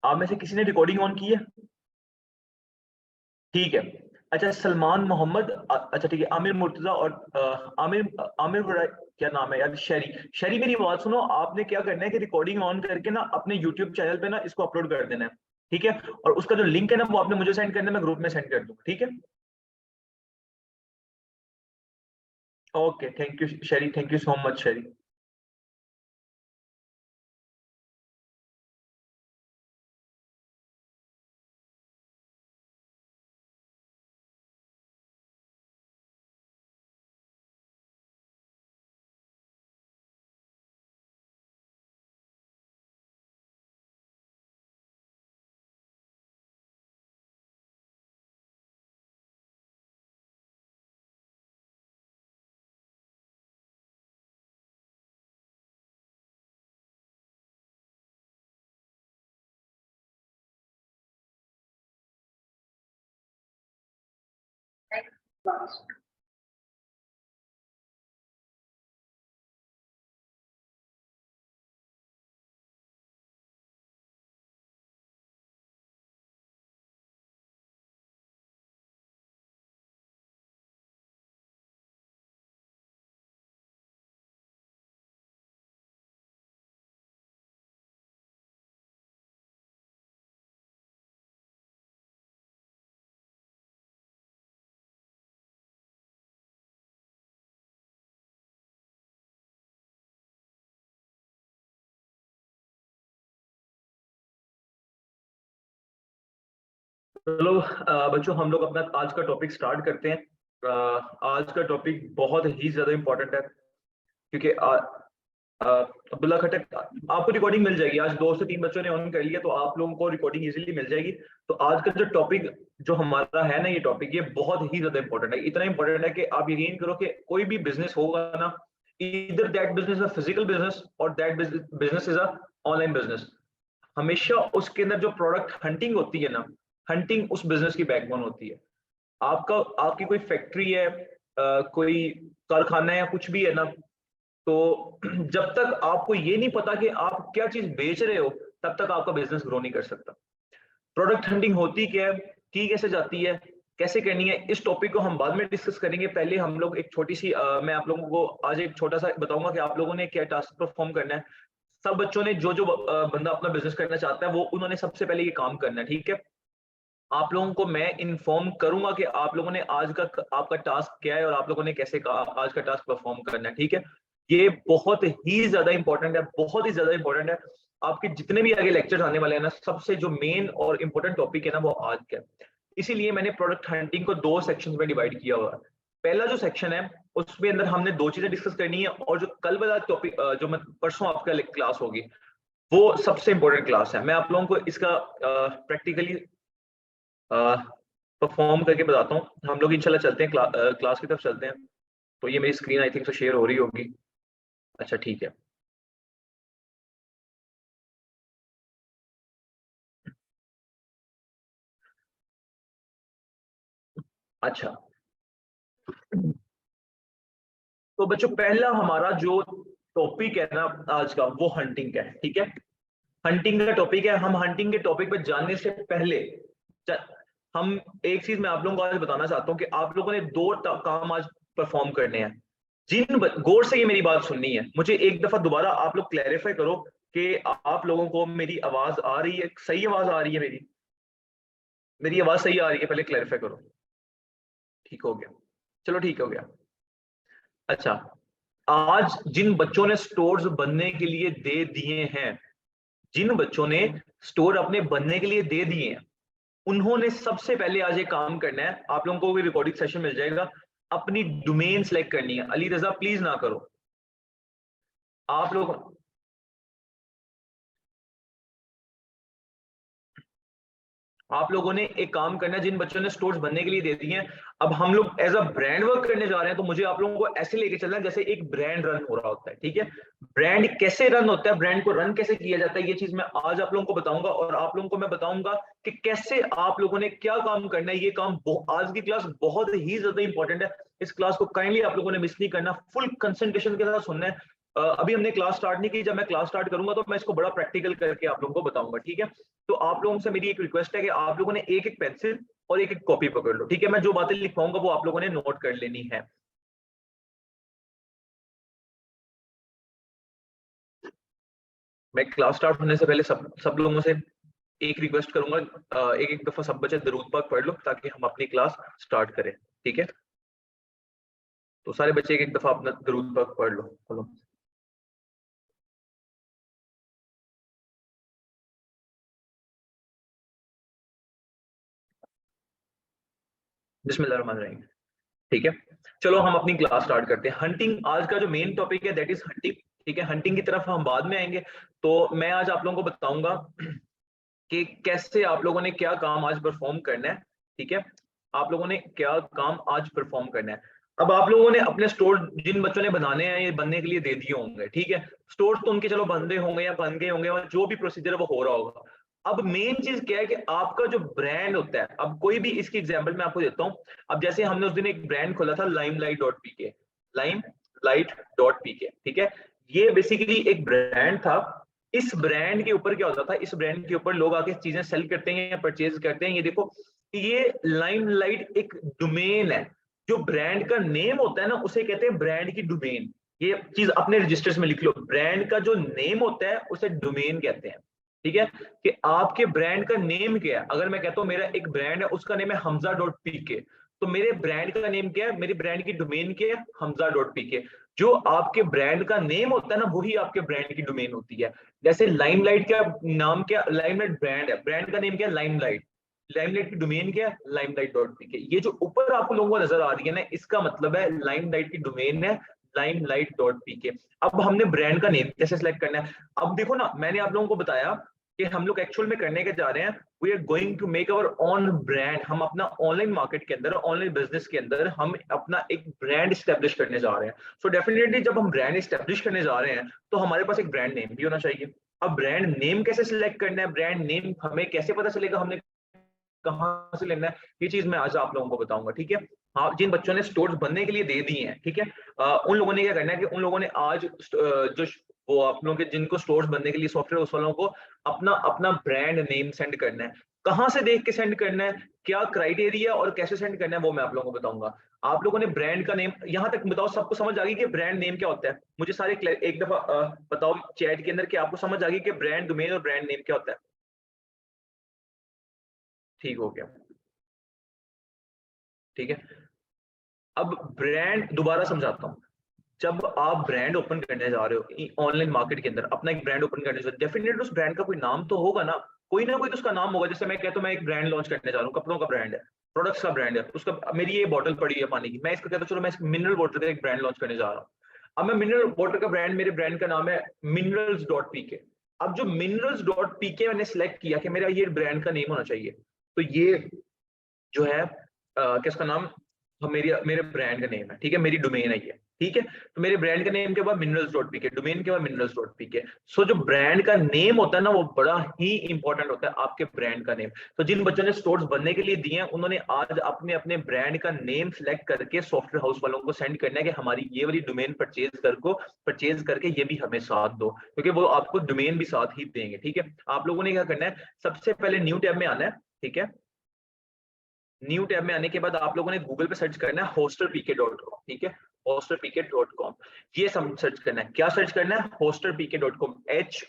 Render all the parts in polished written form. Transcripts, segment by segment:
आप में से किसी ने रिकॉर्डिंग ऑन की है? ठीक है। अच्छा, सलमान मोहम्मद, अच्छा ठीक है, आमिर मुर्तजा और आमिर आमिर क्या नाम है यार, शरी शरी, मेरी बात सुनो। आपने क्या करना है कि रिकॉर्डिंग ऑन करके ना अपने यूट्यूब चैनल पे ना इसको अपलोड कर देना है, ठीक है? और उसका जो लिंक है ना वो आपने मुझे सेंड करना है, मैं ग्रुप में सेंड कर दूंगा, ठीक है? ओके, थैंक यू शरी, थैंक यू सो मच शरी। चलो बच्चों, हम लोग अपना आज का टॉपिक स्टार्ट करते हैं। आज का टॉपिक बहुत ही ज्यादा इंपॉर्टेंट है, क्योंकि अ, अब्दुल्ला खटक, आपको रिकॉर्डिंग मिल जाएगी। आज 2 से 3 बच्चों ने ऑन कर लिया, तो आप लोगों को रिकॉर्डिंग इजीली मिल जाएगी। तो आज का जो टॉपिक जो हमारा है ना, ये टॉपिक ये बहुत ही ज्यादा इंपॉर्टेंट है। इतना इंपॉर्टेंट है कि आप यकीन करो कि कोई भी बिजनेस होगा ना, इधर that business a physical business और that business is a online business, हमेशा उसके अंदर जो प्रोडक्ट हंटिंग होती है ना, हंटिंग उस बिजनेस की बैकबोन होती है। आपका आपकी कोई फैक्ट्री है, कोई कारखाना है या कुछ भी है ना, तो जब तक आपको ये नहीं पता कि आप क्या चीज बेच रहे हो, तब तक आपका बिजनेस ग्रो नहीं कर सकता। प्रोडक्ट हंटिंग होती क्या है, की कैसे जाती है, कैसे करनी है, इस टॉपिक को हम बाद में डिस्कस करेंगे। पहले हम लोग एक छोटी सी मैं आप लोगों को आज एक छोटा सा बताऊंगा कि आप लोगों ने क्या टास्क परफॉर्म करना है। सब बच्चों ने जो जो बंदा अपना बिजनेस करना चाहता है वो उन्होंने सबसे पहले ये काम करना है, ठीक है? आप लोगों को मैं इन्फॉर्म करूंगा कि आप लोगों ने आज का आपका टास्क क्या है और आप लोगों ने कैसे आज का टास्क परफॉर्म करना है, ठीक है? ये बहुत ही ज्यादा इंपॉर्टेंट है, बहुत ही ज्यादा इंपॉर्टेंट है। आपके जितने भी आगे लेक्चर्स आने वाले हैं ना, सबसे जो मेन और इंपॉर्टेंट टॉपिक है ना वो आज का है। इसीलिए मैंने प्रोडक्ट हंटिंग को 2 सेक्शंस में डिवाइड किया हुआ है। पहला जो सेक्शन है उसमें अंदर हमने 2 चीजें डिस्कस करनी है, और जो कल वाला टॉपिक जो परसों आपका क्लास होगी, वो सबसे इंपॉर्टेंट क्लास है। मैं आप लोगों को इसका प्रैक्टिकली परफॉर्म करके बताता हूँ। हम लोग इंशाल्लाह चलते हैं, क्लास की तरफ चलते हैं। तो ये मेरी स्क्रीन आई थिंक तो शेयर हो रही होगी। अच्छा ठीक है। अच्छा, तो बच्चों पहला हमारा जो टॉपिक है ना आज का, वो हंटिंग का है, ठीक है? हंटिंग का टॉपिक है। हम हंटिंग के टॉपिक पर जानने से पहले च- हम एक चीज मैं आप लोगों को आज बताना चाहता हूँ कि आप लोगों ने 2 काम आज परफॉर्म करने हैं। गौर से ये मेरी बात सुननी है, मुझे एक दफा दोबारा आप लोग क्लैरिफाई करो कि आप लोगों को मेरी आवाज आ रही है, सही आवाज आ रही है मेरी? मेरी आवाज सही आ रही है? पहले क्लैरिफाई करो। ठीक हो गया, चलो ठीक हो गया। अच्छा, आज जिन बच्चों ने स्टोर्स बनने के लिए दे दिए हैं, जिन बच्चों ने स्टोर अपने बनने के लिए दे दिए हैं, उन्होंने सबसे पहले आज एक काम करना है। आप लोगों को भी रिकॉर्डिंग सेशन मिल जाएगा। अपनी डोमेन सेलेक्ट करनी है। अली रजा प्लीज ना करो। आप लोग आप लोगों ने एक काम करना है, जिन बच्चों ने स्टोर्स बनने के लिए दे दिए हैं, अब हम लोग एज अ ब्रांड वर्क करने जा रहे हैं। तो मुझे आप लोगों को ऐसे लेके चलना है जैसे एक ब्रांड रन हो रहा होता है, ठीक है? ब्रांड कैसे रन होता है, ब्रांड को रन कैसे किया जाता है, ये चीज मैं आज आप लोगों को बताऊंगा। और आप लोगों को मैं बताऊंगा कि कैसे आप लोगों ने क्या काम करना है। ये काम आज की क्लास बहुत ही ज्यादा इंपॉर्टेंट है। इस क्लास को काइंडली आप लोगों ने मिस नहीं करना, फुल कंसंट्रेशन के साथ सुनना है। अभी हमने क्लास स्टार्ट नहीं की, जब मैं क्लास स्टार्ट करूंगा तो मैं इसको बड़ा प्रैक्टिकल करके आप लोगों को बताऊंगा, ठीक है। तो आप लोगों से मेरी एक रिक्वेस्ट है कि आप लोगों ने एक एक पेंसिल और एक एक कॉपी पकड़ लो, ठीक है। मैं जो बातें लिखवाऊंगा वो आप लोगों ने नोट कर लेनी है। मैं क्लास स्टार्ट होने से पहले सब लोगों से एक रिक्वेस्ट करूंगा, एक एक दफा सब बच्चे दरूद पाक पढ़ लो ताकि हम अपनी क्लास स्टार्ट करें, ठीक है। तो सारे बच्चे एक एक दफा अपना दरूद पाक पढ़ लो, बोलो। बिस्मिल्लाह रहमान रहीम, ठीक है। चलो हम अपनी क्लास स्टार्ट करते हैं। हंटिंग आज का जो मेन टॉपिक है दैट इज हंटिंग, ठीक है। हंटिंग की तरफ हम बाद में आएंगे। तो मैं आज आप लोगों को बताऊंगा कि कैसे आप लोगों ने क्या काम आज परफॉर्म करना है, ठीक है। आप लोगों ने क्या काम आज परफॉर्म करना है। अब आप लोगों ने अपने स्टोर जिन बच्चों ने बनाने हैं ये बनने के लिए दे दिए होंगे, ठीक है। स्टोर तो उनके चलो बंदे होंगे या बन गए होंगे, और जो भी प्रोसीजर है वो हो रहा होगा। अब मेन चीज क्या है कि आपका जो ब्रांड होता है, अब कोई भी इसकी एग्जांपल मैं आपको देता हूँ। अब जैसे हमने उस दिन एक ब्रांड खोला था लाइमलाइट.pk, लाइमलाइट.pk, ठीक है। ये बेसिकली एक ब्रांड था। इस ब्रांड के ऊपर क्या होता था, इस ब्रांड के ऊपर लोग आके चीजें सेल करते हैं या परचेज करते हैं। ये देखो, ये लाइमलाइट एक डोमेन है। जो ब्रांड का नेम होता है ना उसे कहते हैं ब्रांड की डोमेन। ये चीज अपने रजिस्टर्स में लिख लो, ब्रांड का जो नेम होता है उसे डोमेन कहते हैं, ठीक है। कि आपके ब्रांड का नेम क्या है। अगर मैं कहता हूँ मेरा एक ब्रांड है उसका नेम है हमजा.pk, तो मेरे ब्रांड का नेम क्या है, मेरी ब्रांड की डोमेन क्या है, हमजा.pk। जो आपके ब्रांड का नेम होता है ना वही आपके ब्रांड की डोमेन होती है। जैसे लाइमलाइट का नाम क्या, लाइमलाइट ब्रांड है, ब्रांड का नेम क्या है, लाइमलाइट। लाइमलाइट की डोमेन क्या है, लाइमलाइट.pk। ये जो ऊपर आपको लोगों को नजर आ रही है ना, इसका मतलब है लाइमलाइट की डोमेन है लाइमलाइट.pk। अब हमने ब्रांड का नेम कैसे सिलेक्ट करना है। अब देखो ना, मैंने आप लोगों को बताया कि हम लोग एक्चुअल में करने के जा रहे हैं, we are going to make our own brand. हम अपना ऑनलाइन मार्केट के अंदर, ऑनलाइन बिजनेस के अंदर हम अपना एक ब्रांड स्टैब्लिश करने जा रहे हैं। सो डेफिनेटली जब हम ब्रांड स्टैब्लिश करने जा रहे हैं तो हमारे पास एक ब्रांड नेम भी होना चाहिए। अब ब्रांड नेम कैसे सिलेक्ट करना है, ब्रांड नेम हमें कैसे पता चलेगा हमने कहाँ से लेना है, ये चीज मैं आज आप लोगों को बताऊंगा, ठीक है। हाँ, जिन बच्चों ने स्टोर्स बनने के लिए दे दिए हैं, ठीक है, उन लोगों ने क्या करना है कि उन लोगों ने आज जो वो आप लोगों के जिनको स्टोर्स बनने के लिए सॉफ्टवेयर, उस वालों को अपना अपना ब्रांड नेम सेंड करना है। कहाँ से देख के सेंड करना है, क्या क्राइटेरिया और कैसे सेंड करना है वो मैं आप लोगों को बताऊंगा। आप लोगों ने ब्रांड का नेम यहाँ तक बताओ, सबको समझ आ गई कि ब्रांड नेम क्या होता है। मुझे सारे एक दफा बताओ चैट के अंदर कि आपको समझ आ गई कि ब्रांड डोमेन और ब्रांड नेम क्या होता है। ठीक हो गया, ठीक है। अब ब्रांड दोबारा समझाता हूँ। जब आप ब्रांड ओपन करने जा रहे हो ऑनलाइन मार्केट के अंदर, अपना एक ब्रांड ओपन करने जा रहे हो, डेफिनेटली उस ब्रांड का कोई नाम तो होगा ना कोई तो उसका नाम होगा। जैसे मैं कहता हूँ मैं एक ब्रांड लॉन्च करने जा रहा हूँ, कपड़ों का ब्रांड है, प्रोडक्ट्स का ब्रांड है, उसका मेरी ये बॉटल पड़ी है पानी की, मैं इसको कहता हूँ चलो मैं मिनरल वाटर का एक ब्रांड लॉन्च करने जा रहा हूँ। अब मैं मिनरल वाटर का ब्रांड, मेरे ब्रांड का नाम है minerals.pk। अब जो minerals.pk मैंने सिलेक्ट किया कि मेरा ये ब्रांड का नेम होना चाहिए, तो ये जो है किसका नाम, मेरी मेरे ब्रांड का नेम है, ठीक है, मेरी डोमेन है ये, ठीक है। तो मेरे ब्रांड का नेम के बाद minerals.pk, डोमेन के बाद minerals.pk। सो जो ब्रांड का नेम होता है ना वो बड़ा ही इंपॉर्टेंट होता है, आपके ब्रांड का नेम। तो जिन बच्चों ने स्टोर्स बनने के लिए दिए हैं उन्होंने आज अपने अपने ब्रांड का नेम सिलेक्ट करके सॉफ्टवेयर हाउस वालों को सेंड करना है कि हमारी ये वाली डोमेन परचेज करके ये भी हमें साथ दो, क्योंकि वो आपको डोमेन भी साथ ही देंगे, ठीक है। आप लोगों ने क्या करना है, सबसे पहले न्यू टैब में आना है, ठीक है। न्यू टैब में आने के बाद आप लोगों ने गूगल पे सर्च करना है hosterpk.com, ठीक है, hosterpk.com। ये सब सर्च करना है, क्या सर्च करना है, hosterpk.com,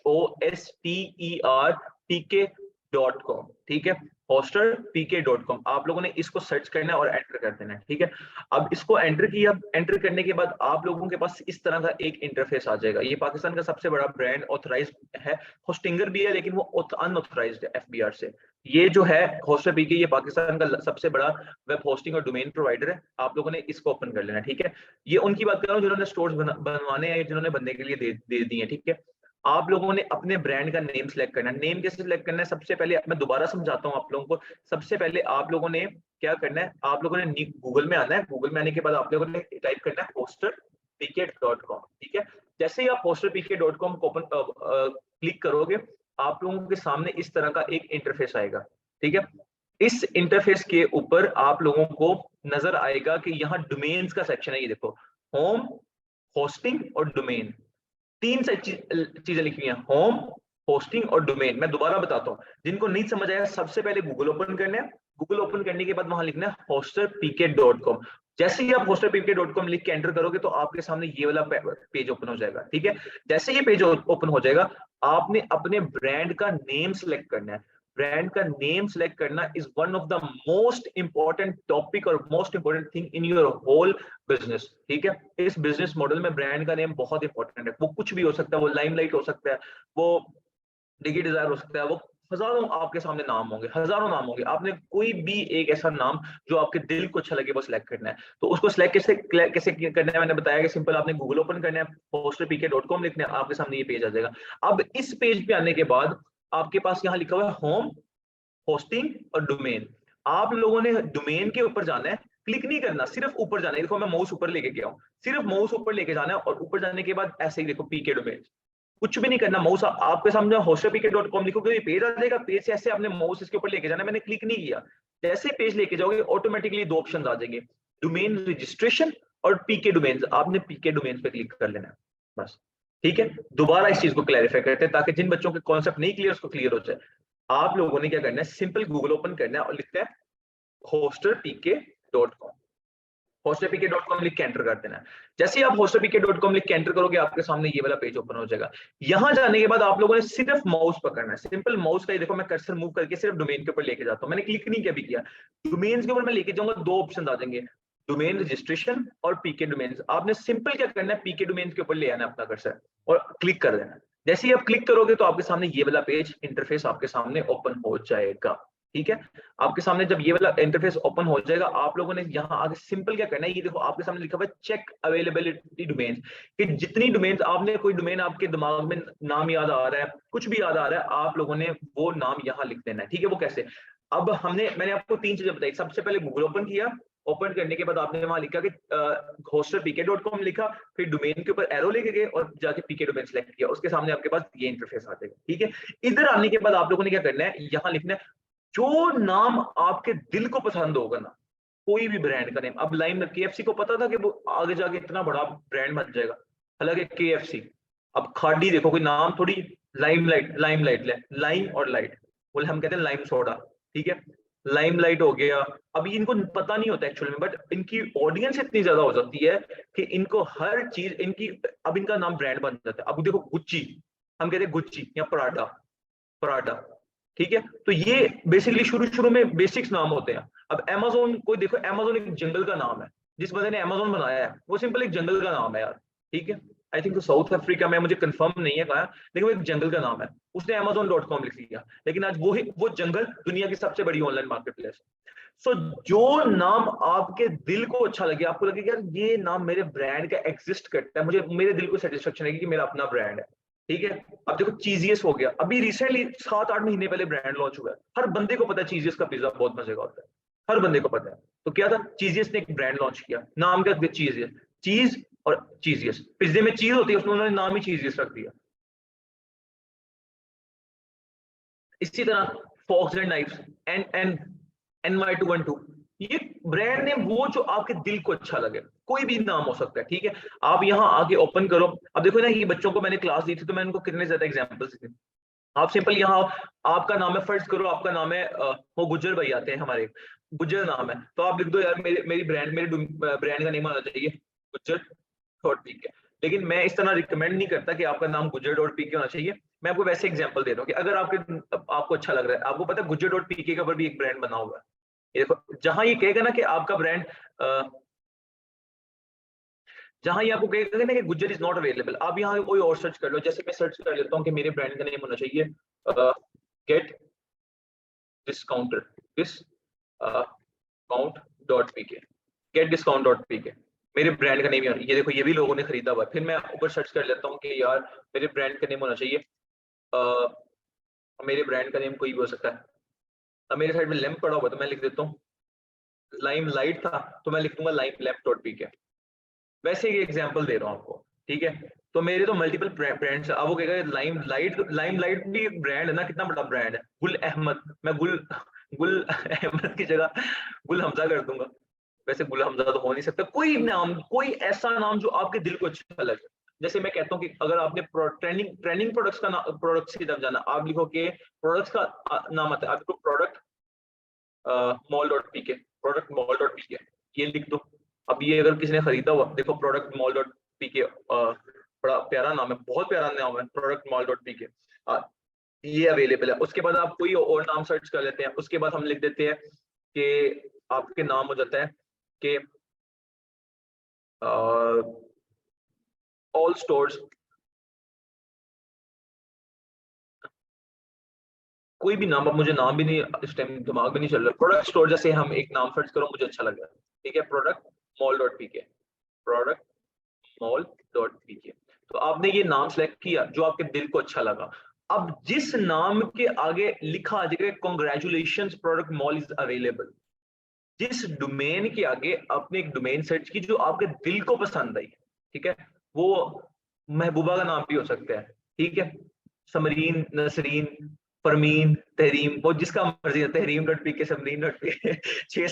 hosterpk.com, ठीक है, hosterpk.com। आप लोगों ने इसको सर्च करना है और एंटर कर देना है, ठीक है। अब इसको एंटर किया, एंटर करने के बाद आप लोगों के पास इस तरह का एक इंटरफेस आ जाएगा। ये पाकिस्तान का सबसे बड़ा ब्रांड ऑथराइज है, होस्टिंगर भी है लेकिन वो अनऑथराइज्ड है एफबीआर से। ये जो है होस्टरपीके, ये पाकिस्तान का सबसे बड़ा वेब होस्टिंग और डोमेन प्रोवाइडर है। आप लोगों ने इसको ओपन कर लेना, ठीक है। ये उनकी बात कर रहा हूँ जिन्होंने स्टोर्स बनवाने हैं, जिन्होंने बनने के लिए दे दिए, ठीक है। आप लोगों ने अपने ब्रांड का नेम सिलेक्ट करना है। नेम कैसे सिलेक्ट करना है, सबसे पहले मैं दोबारा समझाता हूँ आप लोगों को। सबसे पहले आप लोगों ने क्या करना है, आप लोगों ने गूगल में आना है। गूगल में आने के बाद आप लोगों ने टाइप करना है hosterpk.com, ठीक है। जैसे ही आप hosterpk.com को ओपन क्लिक करोगे, आप लोगों के सामने इस तरह का एक इंटरफेस आएगा, ठीक है। इस इंटरफेस के ऊपर आप लोगों को नजर आएगा कि यहाँ डोमेन्स का सेक्शन है। ये देखो, होम, होस्टिंग और डोमेन। तीन चीजें लिखी हैं, होम, होस्टिंग और डोमेन। मैं दोबारा बताता हूँ, जिनको नहीं समझ आया सबसे पहले गूगल ओपन करना है। गूगल ओपन करने के बाद वहां लिखना है hosterpk.com। जैसे ही आप hosterpk.com लिख के एंटर करोगे तो आपके सामने ये वाला पेज ओपन हो जाएगा, ठीक है। जैसे ये पेज ओपन हो जाएगा, आपने अपने ब्रांड का नेम सेलेक्ट करना है। ब्रांड का नेम सेलेक्ट करना is one of the most important topic और most important thing in your whole business, ठीक है। इस बिजनेस मॉडल में ब्रांड का नेम बहुत इंपॉर्टेंट है। वो कुछ भी हो सकता है, वो लाइमलाइट हो सकता है, वो डिगी डिजायर हो सकता है, वो हजारों आपके सामने नाम होंगे, हजारों नाम होंगे। आपने कोई भी एक ऐसा नाम जो आपके दिल को अच्छा लगे वो सिलेक्ट करना है। तो उसको सिलेक्ट कैसे कैसे करना है, मैंने बताया कि सिंपल आपने गूगल ओपन करना है, hosterpk.com लिखना है, आपके सामने ये पेज आ जाएगा। अब इस पेज पे आने के बाद आपके पास यहाँ लिखा हुआ है होम, होस्टिंग और डोमेन। आप लोगों ने डोमेन के ऊपर जाना है, क्लिक नहीं करना, सिर्फ ऊपर जाना है। देखो मैं माउस ऊपर लेके गया हूँ, सिर्फ माउस ऊपर लेके जाना है और ऊपर जाने के बाद ऐसे ही देखो पीके डोमेन, कुछ भी नहीं करना। माउस आपके सामने hosterpk.com लिखोगे ये पेज आ जाएगा। पेज से ऐसे आपने माउस इसके ऊपर लेके जाना है, मैंने क्लिक नहीं किया। जैसे पेज लेके जाओगे ऑटोमेटिकली दो ऑप्शन आ जाएंगे, डोमेन रजिस्ट्रेशन और पीके डोमेन। आपने पीके डोमेन पे क्लिक कर लेना है बस, ठीक है। दोबारा इस चीज को क्लैरिफाई करते हैं ताकि जिन बच्चों के कॉन्सेप्ट नहीं क्लियर उसको क्लियर हो जाए। आप लोगों ने क्या करना है, सिंपल गूगल ओपन करना है और लिखना है hosterpk.com। hosterpk.com लिख के एंटर कर देना है। जैसे ही आप hosterpk.com लिख के एंटर करोगे आपके सामने ये वाला पेज ओपन हो जाएगा। यहां जाने के बाद आप लोगों ने सिर्फ माउस पकड़ना है, सिंपल माउस का, देखो मैं कर्सर मूव करके सिर्फ डोमेन के ऊपर लेके जाता हूं, मैंने क्लिक नहीं किया भी किया। डोमेन के ऊपर मैं लेके जाऊंगा, दो ऑप्शन आ जाएंगे, डोमेन रजिस्ट्रेशन और पीके डोमेन। आपने सिंपल क्या करना है, पीके डोमेन के ऊपर ले आना है अपना कर्सर और क्लिक कर देना है। जैसे ही आप क्लिक करोगे तो आपके सामने ये वाला पेज इंटरफेस आपके सामने ओपन हो जाएगा, ठीक है। आपके सामने जब ये वाला इंटरफेस ओपन हो जाएगा, आप लोगों ने यहाँ आगे सिंपल क्या करना है, ये देखो आपके सामने लिखा हुआ है चेक अवेलेबिलिटी डोमेन, कि जितनी डोमेन आपने, कोई डोमेन आपके दिमाग में नाम याद आ रहा है, कुछ भी याद आ रहा है, आप लोगों ने वो नाम यहाँ लिख देना है, ठीक है। वो कैसे, अब मैंने आपको तीन चीजें बताई। सबसे पहले गूगल ओपन किया, ओपन करने के बाद आपने वहां लिखा कि hosterpk.com लिखा, फिर डोमेन के ऊपर एरो लेके गए और जाके पीके डोमेन सेलेक्ट किया, उसके सामने आपके पास ये इंटरफेस आ जाएगा, ठीक है। इधर आने के बाद आप लोगों ने क्या करना है, यहाँ लिखना है जो नाम आपके दिल को पसंद होगा ना, कोई भी ब्रांड का नेम। अब लाइम केएफसी को पता था कि वो आगे जाके इतना बड़ा ब्रांड बन जाएगा, हालांकि केएफसी, अब खाड़ी देखो, कोई नाम थोड़ी, लाइमलाइट, लाइम और लाइट, बोले हम कहते हैं लाइम सोडा, ठीक है, लाइमलाइट हो गया। अभी इनको पता नहीं होता एक्चुअल में, बट इनकी ऑडियंस इतनी ज्यादा हो जाती है कि इनको हर चीज इनकी, अब इनका नाम ब्रांड बन जाता है। अब देखो गुच्ची, हम कहते हैं गुच्ची या पराठा, पराठा, ठीक है। तो ये बेसिकली शुरू शुरू में बेसिक्स नाम होते हैं। अब अमेज़न, कोई देखो अमेज़न एक जंगल का नाम है, जिस बंदे ने अमेज़न बनाया है वो सिंपल एक जंगल का नाम है यार, ठीक है। आई थिंक तो साउथ अफ्रीका में, मुझे कंफर्म नहीं है कहा, लेकिन वो एक जंगल का नाम है, उसने amazon.com लिख लिया, लेकिन आज वो जंगल दुनिया की सबसे बड़ी ऑनलाइन मार्केट प्लेस है। सो जो नाम आपके दिल को अच्छा लगे, आपको लगे यार ये नाम मेरे ब्रांड का एग्जिस्ट करता है, मुझे मेरे दिल को सेटिस्फेक्शन है कि मेरा अपना ब्रांड है, ठीक है। अब देखो चीजियस हो गया, अभी रिसेंटली 7-8 महीने पहले ब्रांड लॉन्च हुआ है, हर बंदे को पता है चीजियस का पिज्जा बहुत मजे का होता है, हर बंदे को पता है। तो क्या था, चीजियस ने एक ब्रांड लॉन्च किया, नाम क्या दिया, चीजियस, चीज और चीजियस, पिज्जे में चीज होती है, उसमें उन्होंने नाम ही चीजियस रख दिया। इसी तरह fox and knifes, and NY212, ये ब्रांड नेम वो जो आपके दिल को अच्छा लगे, कोई भी नाम हो सकता है, ठीक है। आप यहाँ आगे ओपन करो, अब देखो ना, ये बच्चों को मैंने क्लास दी थी तो मैंने उनको कितने ज्यादा एग्जांपल्स दिए। आप सिंपल यहाँ, आपका नाम है, फर्ज करो आपका नाम है, वो गुज्जर भाई आते हैं हमारे, गुज्जर नाम है, तो आप लिख दो यार मेरी ब्रांड का नेम आना चाहिए गुज्जर डॉट पीके। लेकिन मैं इस तरह रिकमेंड नहीं करता कि आपका नाम गुज्जर डॉट पीके होना चाहिए। मैं आपको वैसे एग्जांपल दे रहा हूँ कि अगर आपको अच्छा लग रहा है, आपको पता है गुज्जर डॉट पीके के ऊपर भी एक ब्रांड बना हुआ है, ये देखो, जहां ये कहेगा ना कि आपका ब्रांड, जहां ये आपको कहेगा ना कि गुज्जर इज नॉट अवेलेबल, आप यहाँ कोई और सर्च कर लो। जैसे मैं सर्च कर लेता हूँ कि मेरे ब्रांड का नेम होना चाहिए get discounter, discount dot PK, get discount dot PK, मेरे ब्रांड का नेम, ये देखो ये भी लोगों ने खरीदा हुआ है। फिर मैं ऊपर सर्च कर लेता हूँ कि यार मेरे ब्रांड का नेम होना चाहिए, मेरे ब्रांड का नेम कोई भी हो सकता है। अब मेरे साइड में लैम्प पड़ा हुआ तो मैं लिख देता हूँ, लाइम लाइट था तो मैं लिख दूंगा लाइम लैम्प डॉट पीके। वैसे ही एग्जांपल दे रहा हूँ आपको, ठीक है। तो मेरे तो मल्टीपल ब्रांड्स, अब वो कहेगा लाइम लाइट भी एक ब्रांड है ना, कितना बड़ा ब्रांड है। गुल अहमद, मैं गुल अहमद की जगह गुल हमजा कर दूंगा, वैसे गुल हमजा तो हो नहीं सकता। कोई नाम, कोई ऐसा नाम जो आपके दिल को अच्छा लगे, जैसे मैं कहता हूँ कि अगर आपने ट्रेंडिंग प्रोडक्ट्स का प्रोडक्ट्स की तरफ जाना, आप लिखो कि प्रोडक्ट्स का नाम आता है, आपको प्रोडक्ट mall.pk, प्रोडक्ट mall.pk, ये लिख दो। अब ये अगर किसी ने खरीदा हुआ, देखो प्रोडक्ट mall.pk, बड़ा प्यारा नाम है, बहुत प्यारा नाम है प्रोडक्ट mall.pk, ये अवेलेबल है। उसके बाद आप कोई और नाम सर्च कर लेते हैं, उसके बाद हम लिख देते हैं कि आपके नाम हो जाता है कि ऑल स्टोर्स, कोई भी नाम, अब मुझे नाम भी नहीं इस टाइम दिमाग में नहीं चल रहा, प्रोडक्ट स्टोर जैसे हम एक नाम सर्च करो, मुझे अच्छा लग रहा है, ठीक है, प्रोडक्ट mall.pk, प्रोडक्ट mall.pk। तो आपने ये नाम सेलेक्ट किया जो आपके दिल को अच्छा लगा। अब जिस नाम के आगे लिखा आ जाएगा congratulation product mall is available, जिस डोमेन के आगे आपने एक डोमेन सर्च की जो आपके दिल को पसंद आई, ठीक है, वो महबूबा का नाम भी हो सकता है, ठीक है, समरीन, नसरीन, फरमीन, तहरीम, वो जिसका मर्जी है, तहरीम.pk, समरीन.pk, 6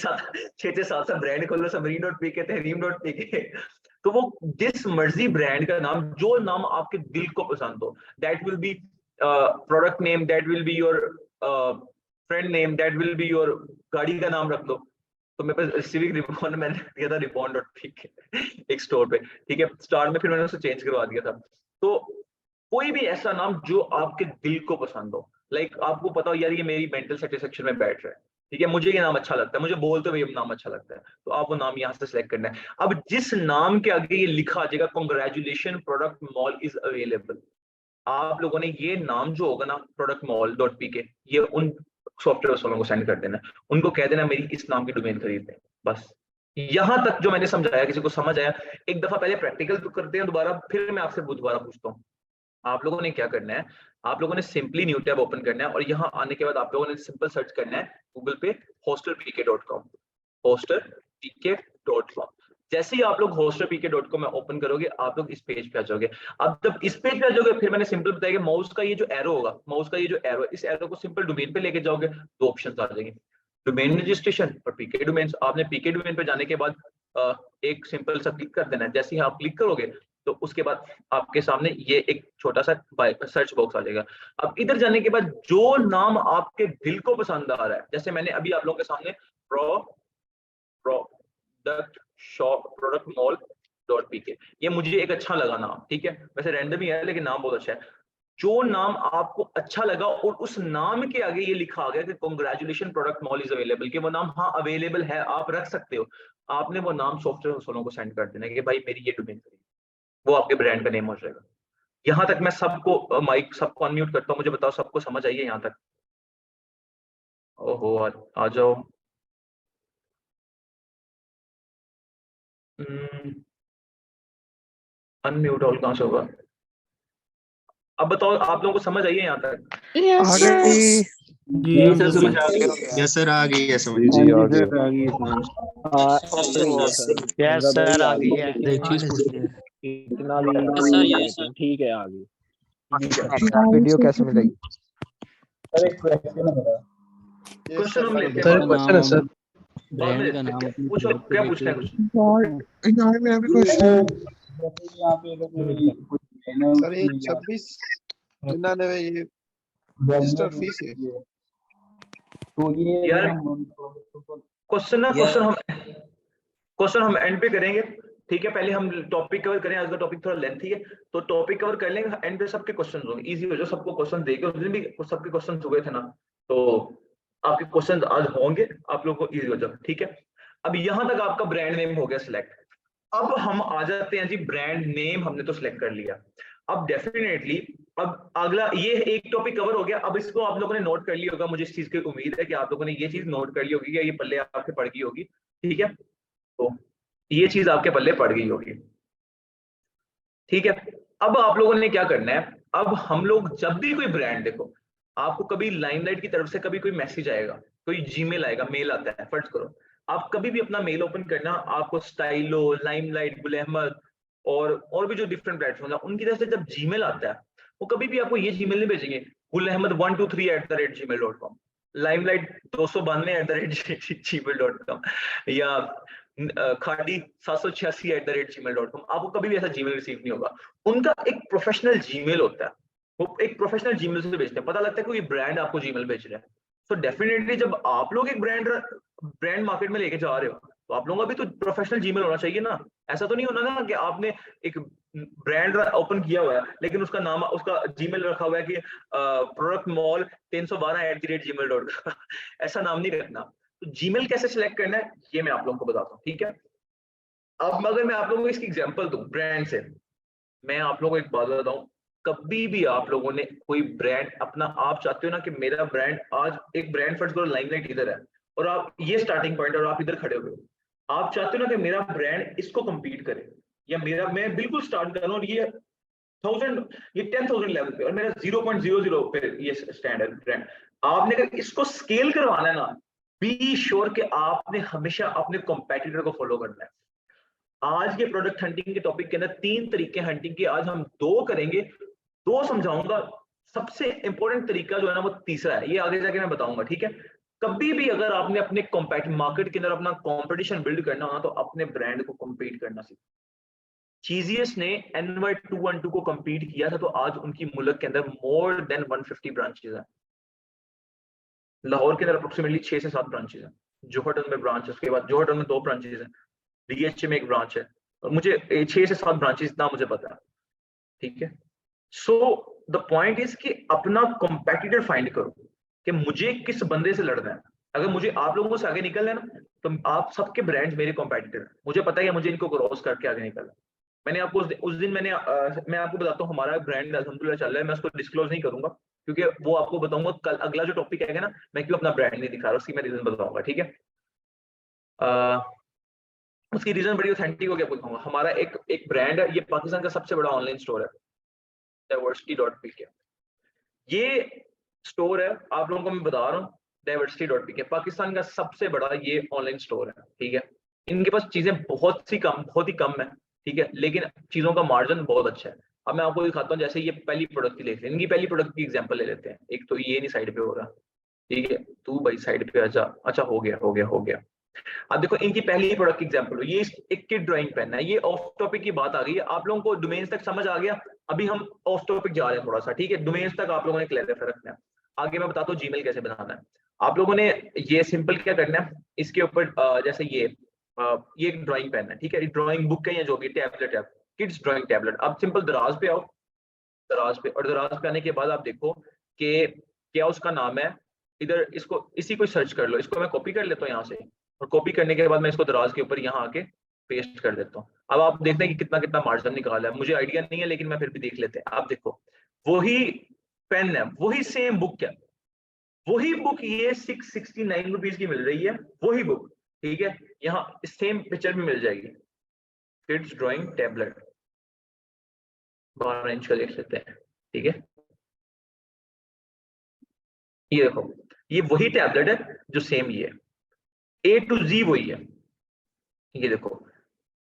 7 ब्रांड खोलो, समरीन.pk, तहरीम.pk। तो वो जिस मर्जी ब्रांड का नाम, जो नाम आपके दिल को पसंद हो, that will be product name, that will be your friend name, that will be your गाड़ी का नाम रख लो। तो मेरे पास सिविक रिबॉन मैंने दिया था रिबॉन.pk एक स्टोर पे, ठीक है, स्टार्ट में, फिर मैंने उसे चेंज करवा दिया था। तो कोई भी ऐसा नाम जो आपके दिल को पसंद हो, लाइक आपको पता हो यार ये मेरी मेंटल सेटिस्फेक्शन में बैठ रहा है, ठीक है, मुझे ये नाम अच्छा लगता है, मुझे बोलते हुए ये नाम अच्छा लगता है, तो आप वो नाम यहाँ से सिलेक्ट करना है। अब जिस नाम के आगे ये लिखा आ जाएगा congratulation product mall is available, आप लोगों ने ये नाम जो होगा ना प्रोडक्ट mall.pk, ये उन सॉफ्टवेयर वालों को सेंड कर देना, उनको कह देना मेरी इस नाम की डोमेन खरीद लें, बस। यहां तक जो मैंने समझाया किसी को समझ आया? एक दफा पहले प्रैक्टिकल तो करते हैं दोबारा, फिर मैं आपसे दोबारा पूछता हूँ। आप लोगों ने क्या करना है, आप लोगों ने सिंपली न्यू टैब ओपन करना है, और यहाँ आने के बाद आप लोगों ने सिंपल सर्च करना है गूगल पे hosterpk.com, hosterpk.com। जैसे ही आप लोग hosterpk.com में ओपन करोगे, आप लोग इस पेज पे आ जाओगे। अब जब इस पेज पे आ जाओगे, फिर मैंने सिंपल बताया कि माउस का ये जो एरो होगा, माउस का ये जो एरो है, इस एरो को सिंपल डोमेन पे लेके जाओगे, दो ऑप्शन आ जाएंगे, डोमेन रजिस्ट्रेशन और पीके डोमेन। आपने पीके डोमेन पे जाने के बाद एक सिंपल सा क्लिक कर देना है। जैसे ही आप क्लिक करोगे तो उसके बाद आपके सामने ये एक छोटा सा सर्च बॉक्स आ जाएगा। अब इधर जाने के बाद जो नाम आपके दिल को पसंद आ रहा है, जैसे मैंने अभी आप लोगों के सामने प्रोडक्ट शॉप प्रोडक्ट mall.pk, ये मुझे एक अच्छा लगा नाम, ठीक है, वैसे रैंडम ही है लेकिन नाम बहुत अच्छा है। जो नाम आपको अच्छा लगा और उस नाम के आगे ये लिखा आ गया कि congratulation product mall is available, कि वो नाम हाँ अवेलेबल है, आप रख सकते हो, आपने वो नाम सॉफ्टवेयर वालों को सेंड कर देना कि भाई मेरी ये डोमेन खरीद, वो आपके ब्रांड का नेम हो जाएगा। यहाँ तक मैं सबको माइक सबको अनम्यूट करता हूँ, मुझे बताओ सबको समझ आइए यहाँ तक? ओहो, आ जाओ। अनम्यूट ऑल कहाँ से होगा? अब बताओ आप लोगों को समझ आइए यहाँ तक? Yes sir. जी सर, समझ आ गई? यस सर, आ गई है समझ। जी आ गया। यस सर, आ गई है। एक चीज पूछ रहे हैं, इतना भी ठीक है, आ गई। वीडियो कैसे मिलेगी? क्वेश्चन हम लेते सर हैं क्वेश्चन है सर। ब्रांड का नाम पूछो, क्या पूछना है कुछ? सर ये 2699 ये रजिस्टर फीस है यार क्वेश्चन हम एंड पे करेंगे, ठीक है, पहले हम टॉपिक कवर करें, आज का टॉपिक थोड़ा लेंथी है तो टॉपिक कवर कर लेंगे, एंड पे सबके क्वेश्चन होंगे, इजी हो जाओ, सबको क्वेश्चन देके उस दिन भी सबके क्वेश्चन हुए थे ना, तो आपके क्वेश्चन आज होंगे, आप लोगों को इजी हो जाओ, ठीक है। अब यहां तक आपका ब्रांड नेम हो गया सिलेक्ट। अब हम आ जाते हैं जी, ब्रांड नेम हमने तो सिलेक्ट कर लिया, अब डेफिनेटली अब अगला ये एक टॉपिक कवर हो गया। अब इसको आप लोगों ने नोट कर लिया होगा, मुझे इस चीज की उम्मीद है कि आप लोगों ने ये चीज नोट कर ली होगी, कि ये पल्ले आपके पड़ गई होगी, ठीक है, तो ये चीज आपके पल्ले पड़ गई होगी, ठीक है। अब आप लोगों ने क्या करना है, अब हम लोग जब भी कोई ब्रांड, देखो आपको कभी लाइमलाइट की तरफ से कभी कोई मैसेज आएगा, कोई जीमेल आएगा, मेल आता है, फर्ज करो आप कभी भी अपना मेल ओपन करना, आपको स्टाइलो, लाइमलाइट, गुल अहमद और भी जो डिफरेंट प्लेटफॉर्म है उनकी तरफ से जब जीमेल आता है, वो कभी भी आपको ये जीमेल नहीं भेजेंगे Gul Ahmed 123@gmail.com, limelight 292@gmail.com, या खाड़ी 786@gmail.com, आपको कभी भी ऐसा जीमेल रिसीव नहीं होगा। उनका एक प्रोफेशनल जीमेल होता है, वो एक प्रोफेशनल जीमेल से भेजते हैं, पता लगता है कि ये ब्रांड आपको जीमेल भेज रहा है। तो डेफिनेटली जब आप लोग एक ब्रांड मार्केट में लेके जा रहे हो तो आप लोगों का भी तो प्रोफेशनल जीमेल होना चाहिए ना। ऐसा तो नहीं होना ना कि आपने एक ब्रांड ओपन किया हुआ है लेकिन उसका नाम, उसका जीमेल रखा हुआ है कि प्रोडक्ट मॉल 312@gmail.com ऐसा नाम नहीं रखना। तो जीमेल कैसे सिलेक्ट करना है ये मैं आप लोगों को बताता हूँ, ठीक है। अब अगर मैं आप लोगों को इसकी एग्जांपल दूं ब्रांड से, मैं आप लोगों को एक बात बताऊं, कभी भी आप लोगों ने कोई ब्रांड अपना, आप चाहते हो ना कि मेरा ब्रांड, आज एक ब्रांड फर्स्ट करो, लाइमलाइट इधर है और आप ये स्टार्टिंग पॉइंट और आप इधर खड़े हुए हो, आप चाहते हो ना कि मेरा ब्रांड इसको compete करे, या मैं बिल्कुल स्टार्ट कर रहा हूँ ये 10,000 लेवल पे और मेरा 0.00 पे ये स्टैंड है ब्रांड। आपने अगर इसको स्केल करवाना है ना, बी श्योर कि आपने हमेशा अपने कॉम्पिटिटर को फॉलो करना है। आज के प्रोडक्ट हंटिंग के टॉपिक के अंदर 3 तरीके हंटिंग के, आज हम 2 करेंगे, 2 समझाऊंगा। सबसे इंपॉर्टेंट तरीका जो है ना वो तीसरा है, ये आगे जाके मैं बताऊंगा, ठीक है। कभी भी अगर आपने अपने मार्केट के अंदर अपना कंपटीशन बिल्ड करना हो ना तो अपने ब्रांड को कम्पीट करना सीखो। चीजियस ने NY212 को कम्पीट किया था तो आज उनकी मुल्क के अंदर मोर देन 150 ब्रांचेस है। लाहौर के अंदर अप्रोक्सीमेटली 6 से 7 ब्रांचेस है, जोहटन में ब्रांच है, उसके बाद जोहटन में 2 ब्रांचेस है, DH में एक ब्रांच है, और मुझे 6 से 7 ब्रांचेस इतना मुझे पता है, ठीक है। सो द पॉइंट इज कि अपना कॉम्पिटिटर फाइंड करो कि मुझे किस बंदे से लड़ना है। अगर मुझे आप लोगों से आगे निकलना है ना तो आप सबके ब्रांड मेरे कॉम्पिटिटर हैं, मुझे पता है मुझे इनको क्रॉस करके आगे निकलना। मैंने आपको उस दिन मैं आपको बताता हूँ, हमारा ब्रांड अल्हम्दुलिल्लाह चल रहा है, मैं उसको डिस्क्लोज नहीं करूंगा क्योंकि वो आपको बताऊंगा कल, अगला जो टॉपिक आएगा ना, मैं क्यों अपना ब्रांड नहीं दिखा रहा उसकी मैं रीजन बताऊंगा, ठीक है। उसकी रीजन बड़ी ऑथेंटिक हो गया बताऊंगा। हमारा एक ब्रांड है, ये पाकिस्तान का सबसे बड़ा ऑनलाइन स्टोर है, diversity.pk। ये स्टोर है, आप लोगों को मैं बता रहा हूँ, diversity.pk पाकिस्तान का सबसे बड़ा ये ऑनलाइन स्टोर है, ठीक है। इनके पास चीजें बहुत ही कम है, ठीक है, लेकिन चीजों का मार्जिन बहुत अच्छा है। अब मैं आपको दिखाता हूँ, जैसे ये पहली प्रोडक्ट की लेते हैं, इनकी पहली प्रोडक्ट की एग्जांपल ले लेते हैं। एक तो ये नहीं साइड पे हो रहा, ठीक है, तू भाई साइड पे आजा, अच्छा हो गया। अब देखो इनकी पहली प्रोडक्ट की एग्जांपल, ये एक किड ड्राइंग पेन है। ये ऑफ टॉपिक की बात आ गई है, आप लोगों को डोमेन्स तक समझ आ गया। अभी हम ऑफ टॉपिक जा रहे हैं थोड़ा सा, ठीक है, डोमेन्स तक आप लोगों ने क्लियर रखना है। आगे मैं बताता हूँ जीमेल कैसे बनाना है। आप लोगों ने ये सिंपल क्या करना है, इसके ऊपर जैसे ये एक ड्राइंग पेन है, ठीक है, ड्राइंग बुक है या जो भी टैबलेट है, किड्स ड्राइंग टैबलेट। अब सिंपल दराज पे आओ, दराज पे आने के बाद आप देखो कि क्या उसका नाम है, इधर इसको इसी को सर्च कर लो। इसको मैं कॉपी कर लेता हूँ यहाँ से, और कॉपी करने के बाद मैं इसको दराज के ऊपर यहाँ आके पेस्ट कर देता हूँ। अब आप देखते हैं कि कितना मार्जिन निकाला है, मुझे आइडिया नहीं है लेकिन मैं फिर भी देख लेते हैं। आप देखो वही पेन है, वही सेम बुक है, वही बुक ये 669 रुपीज की मिल रही है, वही बुक, ठीक है। यहाँ सेम पिक्चर भी मिल जाएगी, किड्स ड्राइंग टैबलेट 12 इंच का देख लेते हैं, ठीक है। ये देखो ये वही टैबलेट है जो सेम ये A to Z वही है। ये देखो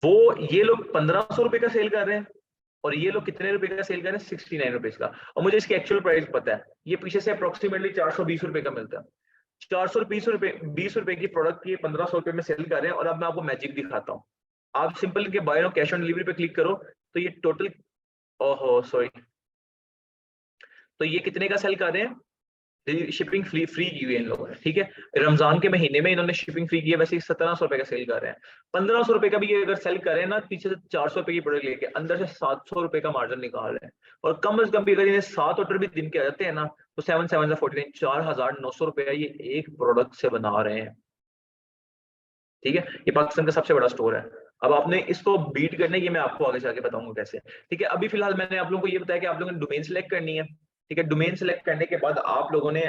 वो ये लोग 1500 रुपए का सेल कर रहे हैं और ये लोग कितने रुपए का सेल कर रहे हैं, 69 रुपीज का। और मुझे इसकी एक्चुअल प्राइस पता है, ये पीछे से अप्रोक्सीमेटली 420 रुपए का मिलता है। 420 रुपए की प्रोडक्ट ये 1500 रुपए में सेल कर रहे हैं। और अब मैं आपको मैजिक दिखाता हूँ। आप सिंपल के buy now cash on delivery पे क्लिक करो तो ये टोटल, ओहो सॉरी, तो ये कितने का सेल कर रहे हैं, शिपिंग फ्री की हुई है इन लोगों ने, ठीक है। रमजान के महीने में इन्होंने शिपिंग फ्री की है, वैसे 1700 रुपए का सेल कर रहे हैं। 1500 रुपए का भी ये अगर सेल करें ना, पीछे से 400 रुपए की प्रोडक्ट लेके अंदर से 700 रुपए का मार्जिन निकाल रहे हैं। और कम से कम भी अगर इन्हें 7 ऑर्डर भी दिन के आ जाते हैं ना तो 7 7 49 4900 रुपए ये एक प्रोडक्ट से बना रहे हैं, ठीक है। ये पाकिस्तान का सबसे बड़ा स्टोर है। अब आपने इसको बीट करना है, ये मैं आपको आगे जाके बताऊंगा कैसे, ठीक है। अभी फिलहाल मैंने आप लोगों को ये बताया कि आप लोगों ने डोमेन सिलेक्ट करनी है, ठीक है। डोमेन सिलेक्ट करने के बाद आप लोगों ने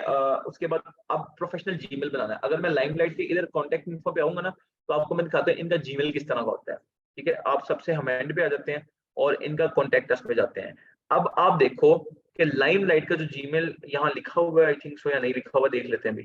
उसके बाद अब प्रोफेशनल जीमेल बनाना है। अगर मैं लाइमलाइट के इधर कॉन्टेक्ट इन्फो पे आऊंगा ना तो आपको मैं दिखाता हूँ इनका जीमेल किस तरह का होता है, ठीक है। आप सबसे हम एंड पे आ जाते हैं और इनका कॉन्टेक्ट अस पे जाते हैं। अब आप देखो कि लाइमलाइट का जो जीमेल यहाँ लिखा हुआ है, आई थिंक सो या नहीं लिखा हुआ, देख लेते हैं भी,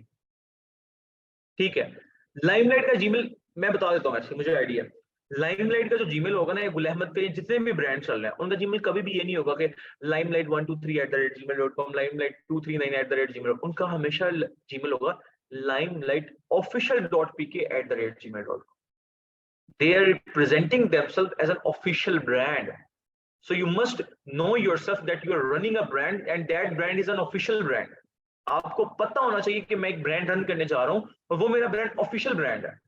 ठीक है। लाइमलाइट का जीमेल मैं बता देता हूँ, ऐसे मुझे आइडिया। लाइमलाइट का जो जीमेल होगा ना, ये गुल अहमद के जितने भी ब्रांड चल रहे हैं उनका जीमेल कभी भी ये नहीं होगा कि limelight123@gmail.com, limelight239@gmail, उनका हमेशा जीमेल होगा limelight official.pk@gmail.com। they are representing themselves as an official brand. So you must know yourself that you are running a brand and that brand is an official brand. आपको पता होना चाहिए कि मैं एक ब्रांड रन करने जा रहा हूँ और वो मेरा ब्रांड ऑफिशियल ब्रांड है।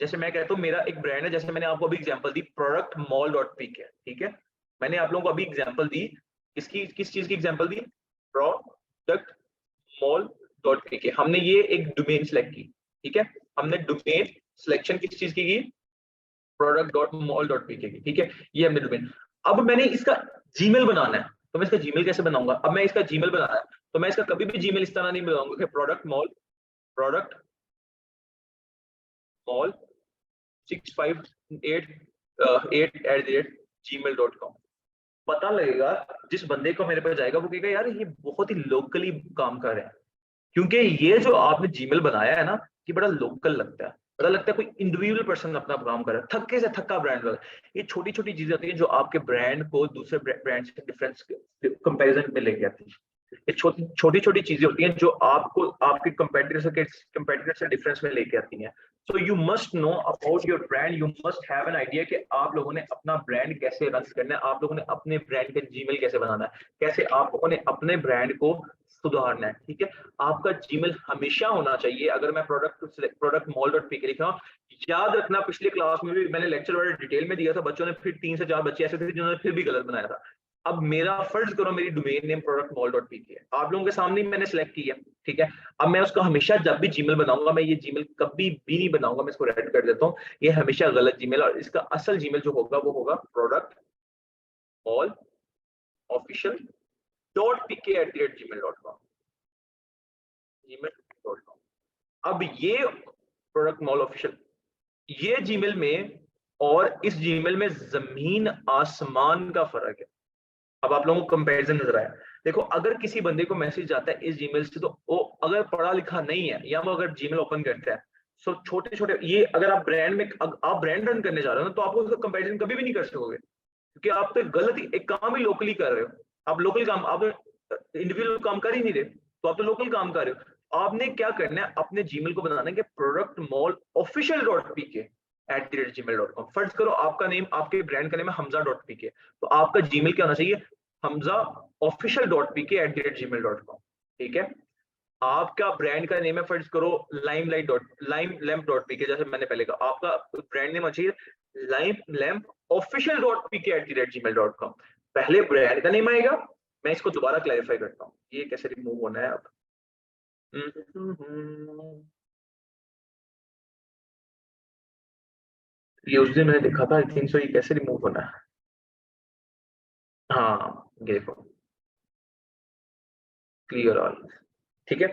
जैसे मैं कहता हूँ मेरा एक ब्रांड है, जैसे मैंने आपको अभी एग्जांपल दी productmall.pk, ठीक है, मैंने आप लोगों को अभी एग्जांपल दी किस चीज की एग्जांपल दी, productmall.pk। हमने ये एक डोमेन सेलेक्ट की, ठीक है, हमने डोमेन सिलेक्शन किस चीज की product.mall.pk की, ठीक है, ये हमने डोमेन। अब मैंने इसका जीमेल बनाना है, तो मैं इसका जीमेल कैसे बनाऊंगा? अब मैं इसका जीमेल बनाना है तो मैं इसका कभी भी जीमेल इस तरह नहीं बनाऊंगा कि productmall 658@gmail.com। पता लगेगा जिस बंदे को मेरे पास जाएगा वो कहेगा यार ये बहुत ही लोकली काम कर रहे हैं, क्योंकि ये जो आपने जीमेल बनाया है ना ये बड़ा लोकल लगता है, पता लगता है कोई इंडिविजुअल पर्सन अपना काम कर रहा है, थक्के से थक्का ब्रांड वाला। ये छोटी छोटी चीजें होती हैं जो आपके ब्रांड को दूसरे ब्रांड से डिफरेंस कंपैरिजन में लेके आती है। ये छोटी छोटी चीजें होती हैं जो आपको आपके कंपेटिटर से डिफरेंस में लेके आती हैं। So you must know about your brand, you must have an idea कि आप लोगों ने अपना ब्रांड कैसे रन करना है, आप लोगों ने अपने ब्रांड का जीमेल कैसे बनाना है, कैसे आप लोगों ने अपने ब्रांड को सुधारना है, ठीक है। आपका जीमेल हमेशा होना चाहिए, अगर मैं productmall.pk लिख रहा हूँ, याद रखना पिछले क्लास में भी मैंने लेक्चर बड़े डिटेल में दिया था, बच्चों ने फिर 3 से 4 बच्चे ऐसे थे जिन्होंने फिर भी गलत बनाया था। अब मेरा फर्ज करो मेरी डोमेन नेम productmall.pk है, आप लोगों के सामने मैंने सेलेक्ट किया, ठीक है। अब मैं उसका हमेशा जब भी जीमेल बनाऊंगा, मैं ये जीमेल कभी भी नहीं बनाऊंगा, मैं इसको रेड कर देता हूँ, ये हमेशा गलत जीमेल, और इसका असल जीमेल जो होगा वो होगा productmallofficial.pk@gmail.com। अब ये productmall official, ये जीमेल में और इस जीमेल में जमीन आसमान का फर्क है। अब आप लोगों को कंपैरिजन नजर आया। देखो अगर किसी बंदे को मैसेज आता है इस जीमेल से, तो वो अगर पढ़ा लिखा नहीं है या वो अगर जीमेल ओपन करता है, सो छोटे छोटे ये अगर आप ब्रांड रन करने जा रहे हो तो आपको उसका कंपैरिजन कभी भी नहीं कर सकोगे, क्योंकि आप तो गलत एक काम ही लोकली कर रहे हो। आप लोकल काम, आप इंडिविजुअल काम कर ही नहीं रहे, तो आप तो लोकल काम कर रहे हो। आपने क्या करना है, अपने जीमेल को बनाना है कि productmallofficial.pk@gmail.com। फर्ज करो आपका नेम, आपके ब्रांड का नेम है हमजा.pk, तो आपका जीमेल क्या होना चाहिए, हमजाofficial.pk@gmail.com, ठीक है। आपका ब्रांड का नेम है फर्ज करो limelamp.pk, जैसे मैंने पहले कहा, आपका ब्रांड नेम चाहिए limelamp.official.pk@gmail.com। पहले ब्रांड का नेम आएगा। मैं इसको दोबारा क्लैरिफाई करता हूँ, ये कैसे रिमूव होना है। अब ये उस दिन मैंने देखा था, आई थिंक सो, ये कैसे रिमूव होना है। हाँ ये देखो, क्लियर ऑल, ठीक है।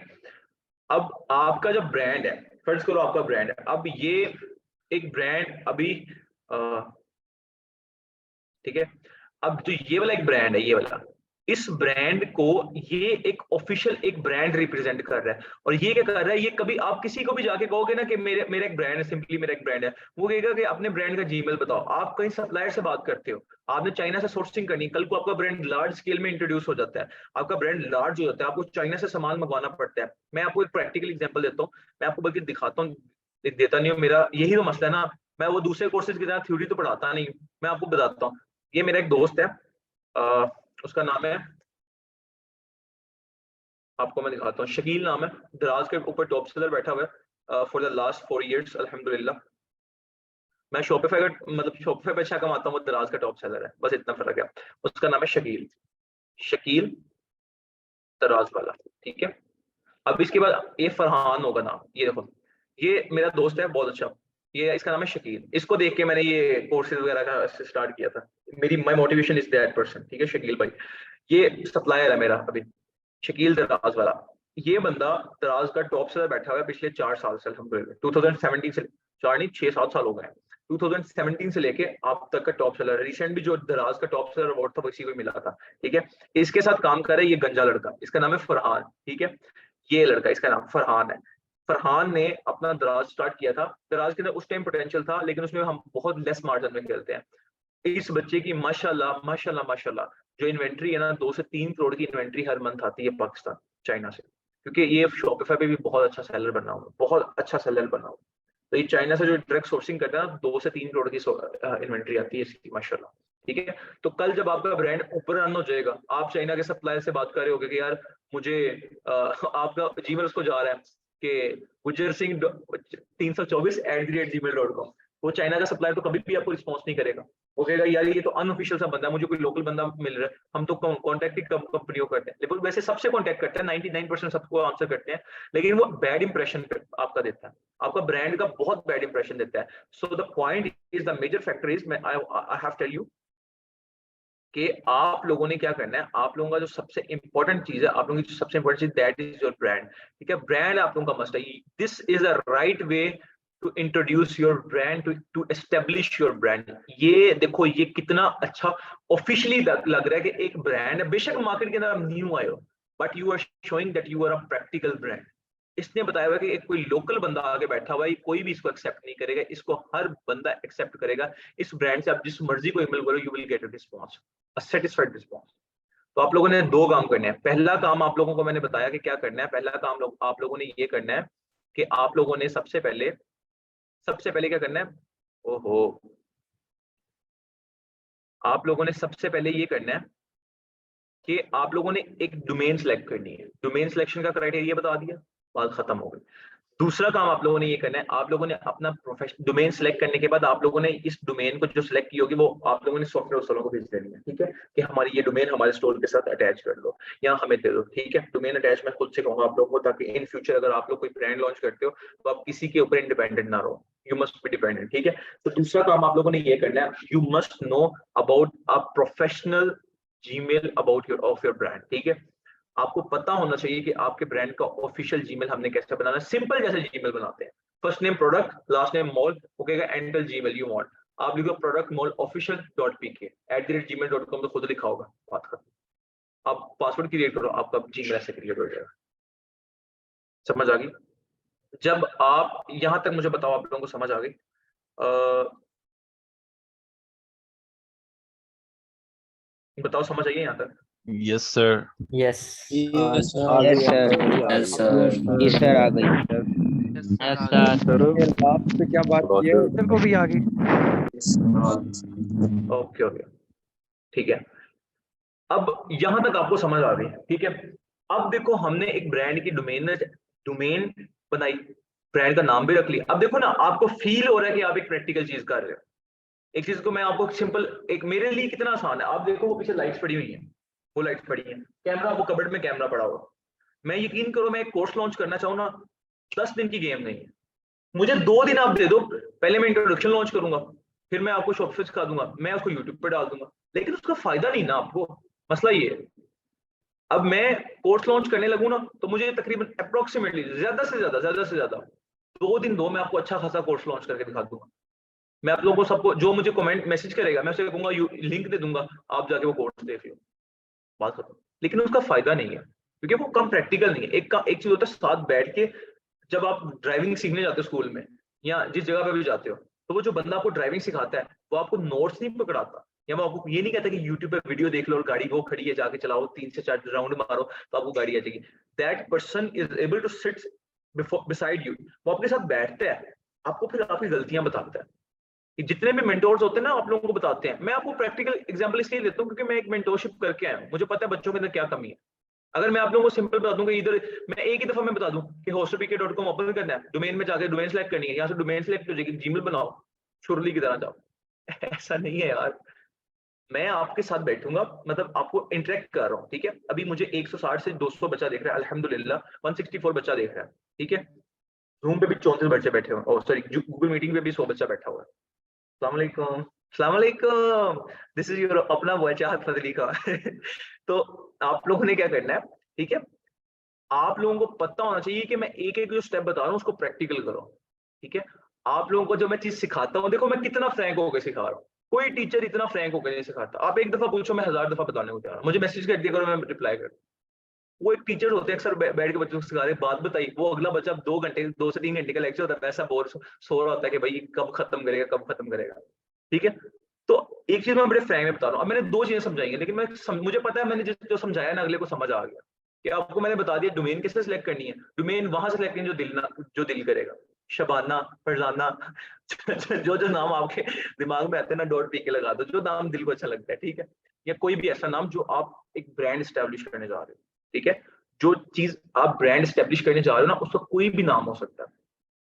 अब आपका जो ब्रांड है, फर्ज करो आपका ब्रांड है, अब ये एक ब्रांड अभी ठीक है, अब जो ये वाला एक ब्रांड है, ये वाला, इस ब्रांड को ये एक ऑफिशियल एक ब्रांड रिप्रेजेंट कर रहा है। और ये क्या कर रहा है, ये कभी आप किसी को भी जाके कहोगे ना कि मेरा एक ब्रांड है, सिंपली मेरा एक ब्रांड है, वो कहेगा कि अपने ब्रांड का जीमेल बताओ। आप कहीं सप्लायर से बात करते हो, आपने चाइना से सोर्सिंग करनी, कल को आपका ब्रांड लार्ज स्केल में इंट्रोड्यूस हो जाता है, आपका ब्रांड लार्ज हो जाता है, आपको चाइना से सामान मंगवाना पड़ता है। मैं आपको एक प्रैक्टिकल एग्जाम्पल देता हूँ, मैं आपको बल्कि दिखाता हूँ, देता नहीं हूँ, मेरा यही तो मसला है ना, मैं वो दूसरे कोर्सेज की तरह थ्योरी तो पढ़ाता नहीं, मैं आपको बताता हूँ। ये मेरा एक दोस्त है, उसका नाम है, आपको मैं दिखाता हूँ, शकील नाम है, दराज के ऊपर टॉप सेलर बैठा हुआ है फॉर द लास्ट 4 years अल्हम्दुलिल्लाह। मैं शॉपिफाई का मतलब शॉपिफाई पे अच्छा कमाता हूँ, दराज का टॉप सेलर है, बस इतना फर्क है। उसका नाम है शकील दराज वाला, ठीक है। अब इसके बाद ये फरहान होगा नाम, ये देखो, ये मेरा दोस्त है बहुत अच्छा, ये इसका नाम है शकील। इसको देख के मैंने ये कोर्सेज वगैरह का स्टार्ट किया था, my motivation is that person, ठीक है, शकील भाई। ये सप्लायर है मेरा अभी, शकील दराज वाला। ये बंदा दराज का टॉप सेलर बैठा हुआ है पिछले 4 साल से अल्हम्दुलिल्लाह, 2017 से, 4 नहीं 6-7 साल हो गए हैं, 2017 से लेके अब तक का टॉप सेलर। रिसेंट भी जो दराज का टॉप सेलर अवार्ड था वो इसी को मिला था, ठीक है। इसके साथ काम कर रहा है ये गंजा लड़का, इसका नाम है फरहान, ठीक है। ये लड़का, इसका नाम फरहान है। फरहान ने अपना दराज स्टार्ट किया था, दराज के अंदर उस टाइम पोटेंशियल था, लेकिन उसमें हम बहुत लेस मार्जिन में खेलते हैं। इस बच्चे की माशाल्लाह जो इन्वेंट्री है ना, 2 से 3 करोड़ की इन्वेंट्री हर मंथ आती है पाकिस्तान चाइना से, क्योंकि ये शॉपिफाई पे भी बहुत अच्छा सेलर बना हुआ, बहुत अच्छा सेलर बना हुआ। तो ये चाइना से जो डायरेक्ट सोर्सिंग करता है ना 2 से 3 करोड़ की इन्वेंट्री आती है इसकी माशाल्लाह। ठीक है, तो कल जब आपका ब्रांड ऊपर रन हो जाएगा, आप चाइना के सप्लायर से बात कर रहे होगे कि यार मुझे आपका जीमेल उसको जा रहा है कि गुजर सिंह 324@gmail.com, वो चाइना का सप्लायर तो कभी भी आपको रिस्पॉन्स नहीं करेगा। वो कहेगा यार ये तो अनऑफिशियल सा बंदा है, मुझे कोई लोकल बंदा मिल रहा है, हम तो कॉन्टैक्ट ही कंपनियों करते हैं, लेकिन वैसे सबसे कॉन्टैक्ट करते हैं, 99% सबको आंसर करते हैं, लेकिन वो बैड इंप्रेशन आपका देता है, आपका ब्रांड का बहुत बैड इंप्रेशन देता है। So the point is, the major factor is, I have tell you कि आप लोगों ने क्या करना है, आप लोगों का जो सबसे इंपॉर्टेंट चीज है, आप लोगों की जो सबसे इंपॉर्टेंट चीज, दैट इज योर ब्रांड। ठीक है, ब्रांड आप लोगों का मस्ट है। This is a right way to introduce your brand, to establish your brand. ये देखो ये कितना अच्छा ऑफिशियली लग रहा है कि एक ब्रांड है, बेशक मार्केट के अंदर आप न्यू आए हो, but you are showing that you are a practical brand. इसने बताया हुआ कि एक कोई लोकल बंदा आगे बैठा हुआ है, कोई भी इसको एक्सेप्ट नहीं करेगा, इसको हर बंदा एक्सेप्ट करेगा। इस ब्रांड से आप जिस मर्जी को ईमेल करो, you will get a response, a satisfied response. तो आप लोगों ने 2 काम करने हैं। पहला काम आप लोगों को मैंने बताया कि क्या करना है। पहला काम आप लोगों ने ये करना है कि आप लोगों ने सबसे पहले क्या करना है, ओहो, आप लोगों ने सबसे पहले ये करना है कि आप लोगों ने एक डोमेन सेलेक्ट करनी है। डोमेन सिलेक्शन का क्राइटेरिया बता दिया, बात खत्म हो गई। दूसरा काम आप लोगों ने ये करना है, आप लोगों ने अपना प्रोफेशनल डोमेन सेलेक्ट करने के बाद आप लोगों ने इस डोमेन को जो सिलेक्ट की होगी वो आप लोगों ने सॉफ्टवेयर वालों को भेज देनी है। ठीक है, कि हमारी ये डोमेन हमारे स्टोर के साथ अटैच कर लो या हमें दे दो। ठीक है, डोमेन अटैच मैं खुद से कहूंगा आप लोगों को, ताकि इन फ्यूचर अगर आप लोग कोई ब्रांड लॉन्च करते हो तो आप किसी के ऊपर इंडिपेंडेंट ना रहो, यू मस्ट बी डिपेंडेंट। ठीक है, तो दूसरा काम आप लोगों ने ये करना है, you must know about a professional Gmail about your brand. ठीक है, आपको पता होना चाहिए कि आपके ब्रांड का ऑफिशियल जीमेल हमने कैसे बनाना है। सिंपल जैसे जीमेल बनाते हैं, first name product, last name mall, वो कहेगा एंटर जीमेल यू वांट, आप लिखो प्रोडक्ट मॉल official.pk@gmail.com, तो खुद लिखा होगा, बात खत्म। आप पासवर्ड क्रिएट करो, आपका जीमेल ऐसे क्रिएट हो जाएगा। समझ आ गई? जब आप यहां तक मुझे बताओ, आप लोगों को समझ आ गई? बताओ समझ आई यहाँ तक? Yes sir. यस आ गई यस सर आ गई। आपसे क्या बात की है, उधर को भी आ गई। ओके ओके, ठीक है, अब यहां तक आपको समझ आ गई। ठीक है, अब देखो हमने एक ब्रांड की डोमेन बनाई, ब्रांड का नाम भी रख लिया। अब देखो ना, आपको फील हो रहा है कि आप एक प्रैक्टिकल चीज कर रहे हो। एक चीज को मैं आपको सिंपल, एक मेरे लिए कितना आसान है, आप देखो वो पीछे लाइट्स पड़ी हुई हैं, वो लाइट्स पड़ी हैं, कैमरा, वो कबर्ड में कैमरा पड़ा हुआ। मैं यकीन करो, मैं एक कोर्स लॉन्च करना चाहूँ ना, 10 दिन की गेम नहीं है, मुझे 2 दिन आप दे दो, पहले मैं इंट्रोडक्शन लॉन्च करूंगा, फिर मैं आपको शॉप से सिखा दूंगा, मैं उसको यूट्यूब पे डाल दूंगा, लेकिन उसका फायदा नहीं ना आपको। मसला ये है, अब मैं कोर्स लॉन्च करने लगूँ ना, तो मुझे तकरीबन अप्रोक्सीमेटली ज्यादा से ज्यादा 2 दिन दो, मैं आपको अच्छा खासा कोर्स लॉन्च करके दिखा दूंगा। मैं आप लोगों को, सबको जो मुझे कमेंट मैसेज करेगा, मैं उसे कहूंगा लिंक दे दूंगा, आप जाके वो कोर्स देख लो, बात खत्म। लेकिन उसका फायदा नहीं है, क्योंकि वो कम प्रैक्टिकल नहीं है। एक चीज होता है साथ बैठ के, जब आप ड्राइविंग सीखने जाते हो स्कूल में या जिस जगह पे भी जाते हो, तो वो जो बंदा आपको ड्राइविंग सिखाता है, वो आपको नोट्स नहीं पकड़ाता, या वो आपको ये नहीं कहता कि यूट्यूब पे वीडियो देख लो और गाड़ी वो खड़ी है जाके चलाओ, 3 से 4 राउंड मारो तो आपको गाड़ी आ जाएगी। That person is able to sit beside you, वो आपके साथ बैठता है, आपको फिर आपकी गलतियां बताता है। जितने भी मेंटोर्स होते हैं ना, आप लोगों को बताते हैं। मैं आपको प्रैक्टिकल एग्जांपल इसलिए देता हूँ क्योंकि मैं एक मेंटोरशिप करके आया हूँ, मुझे पता है बच्चों के अंदर क्या कमी है। अगर मैं आप लोगों को सिंपल बता दूं कि इधर मैं एक ही दफा मैं बता दूं कि hostpk.com ओपन करना है, डोमेन में जाकर डोमेन सेलेक्ट करनी है, यहाँ से डोमेन सेलेक्ट हो जाएगी, जीमेल बनाओ, शुरली की तरह जाओ ऐसा नहीं है यार, मैं आपके साथ बैठूंगा, मतलब आपको इंटरेक्ट कर रहा हूँ। ठीक है, अभी मुझे 160 से 200 बच्चा देख रहा है, अल्हम्दुलिल्लाह 164 बच्चा देख रहा है। ठीक है, रूम पे भी 34 बच्चे बैठे हुए हैं, सॉरी गूगल मीटिंग पे भी 100 बच्चा बैठा हुआ है। अस्सलाम वालेकुम, दिस इज योर अपना बॉय चाहत फजली का तो आप लोगों ने क्या करना है, ठीक है, आप लोगों को पता होना चाहिए कि मैं एक एक जो स्टेप बता रहा हूँ उसको प्रैक्टिकल करो। ठीक है, आप लोगों को जो मैं चीज सिखाता हूँ, देखो मैं कितना फ्रैंक होकर सिखा रहा हूँ, कोई टीचर इतना फ्रैंक होकर नहीं सिखाता। आप एक दफा पूछो, मैं 1000 दफा बताने को तैयार हूं, मुझे मैसेज कर दिया करो, मैं रिप्लाई कर। वो एक टीचर होते हैं अक्सर बैठ के बच्चों को सिखा रहे, बात बताई, वो अगला बच्चा 2 से 3 घंटे का लेक्चर होता है, वैसा बोर सो रहा होता है कि भाई कब खत्म करेगा। ठीक है, तो एक चीज मैं बड़े फ्रैंक में बता रहा हूँ। अब मैंने 2 चीजें समझाई, लेकिन मुझे पता है मैंने जो समझाया ना, अगले को समझ आ गया कि आपको मैंने बता दिया डोमेन कैसे सिलेक्ट करनी है, डोमेन वहां से सिलेक्ट करनी जो दिल करेगा। शबाना, फरजाना, जो जो नाम आपके दिमाग में आते हैं ना .pk लगा दो, जो नाम दिल को अच्छा लगता है, ठीक है। या कोई भी ऐसा नाम जो आप एक ब्रांड स्टैब्लिश करने जा रहे हो, ठीक है। जो चीज आप ब्रांड स्टैब्लिश करने जा रहे हो ना, उसका कोई भी नाम हो सकता है।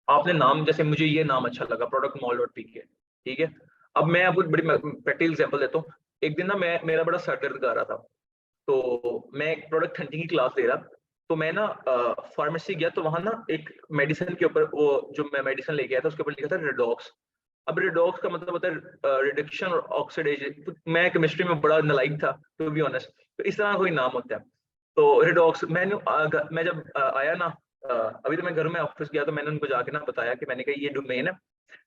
आपने नाम, जैसे मुझे ये नाम अच्छा लगा, प्रोडक्ट मॉल .pk, ठीक है। अब मैं आपको बड़ी प्रैक्टिकल एग्जांपल देता हूँ। एक दिन ना मेरा बड़ा सर दर्द कर रहा था, तो मैं एक प्रोडक्ट हंटिंग की क्लास ले रहा, तो मैं ना फार्मेसी गया, तो वहां ना एक मेडिसिन के ऊपर, वो जो मैं मेडिसिन लेके आया था उसके ऊपर लिखा था रेडॉक्स। अब रेडॉक्स का मतलब होता है रिडक्शन और ऑक्सीडेशन। तो मैं केमिस्ट्री में बड़ा नालायक था, टू बी ऑनेस्ट, तो इस तरह कोई नाम होता है। तो रेडॉक्स मैं जब आया ना, अभी तो मैं घर में ऑफिस गया, तो मैंने उनको जाके ना बताया कि मैंने कहा ये डोमेन है,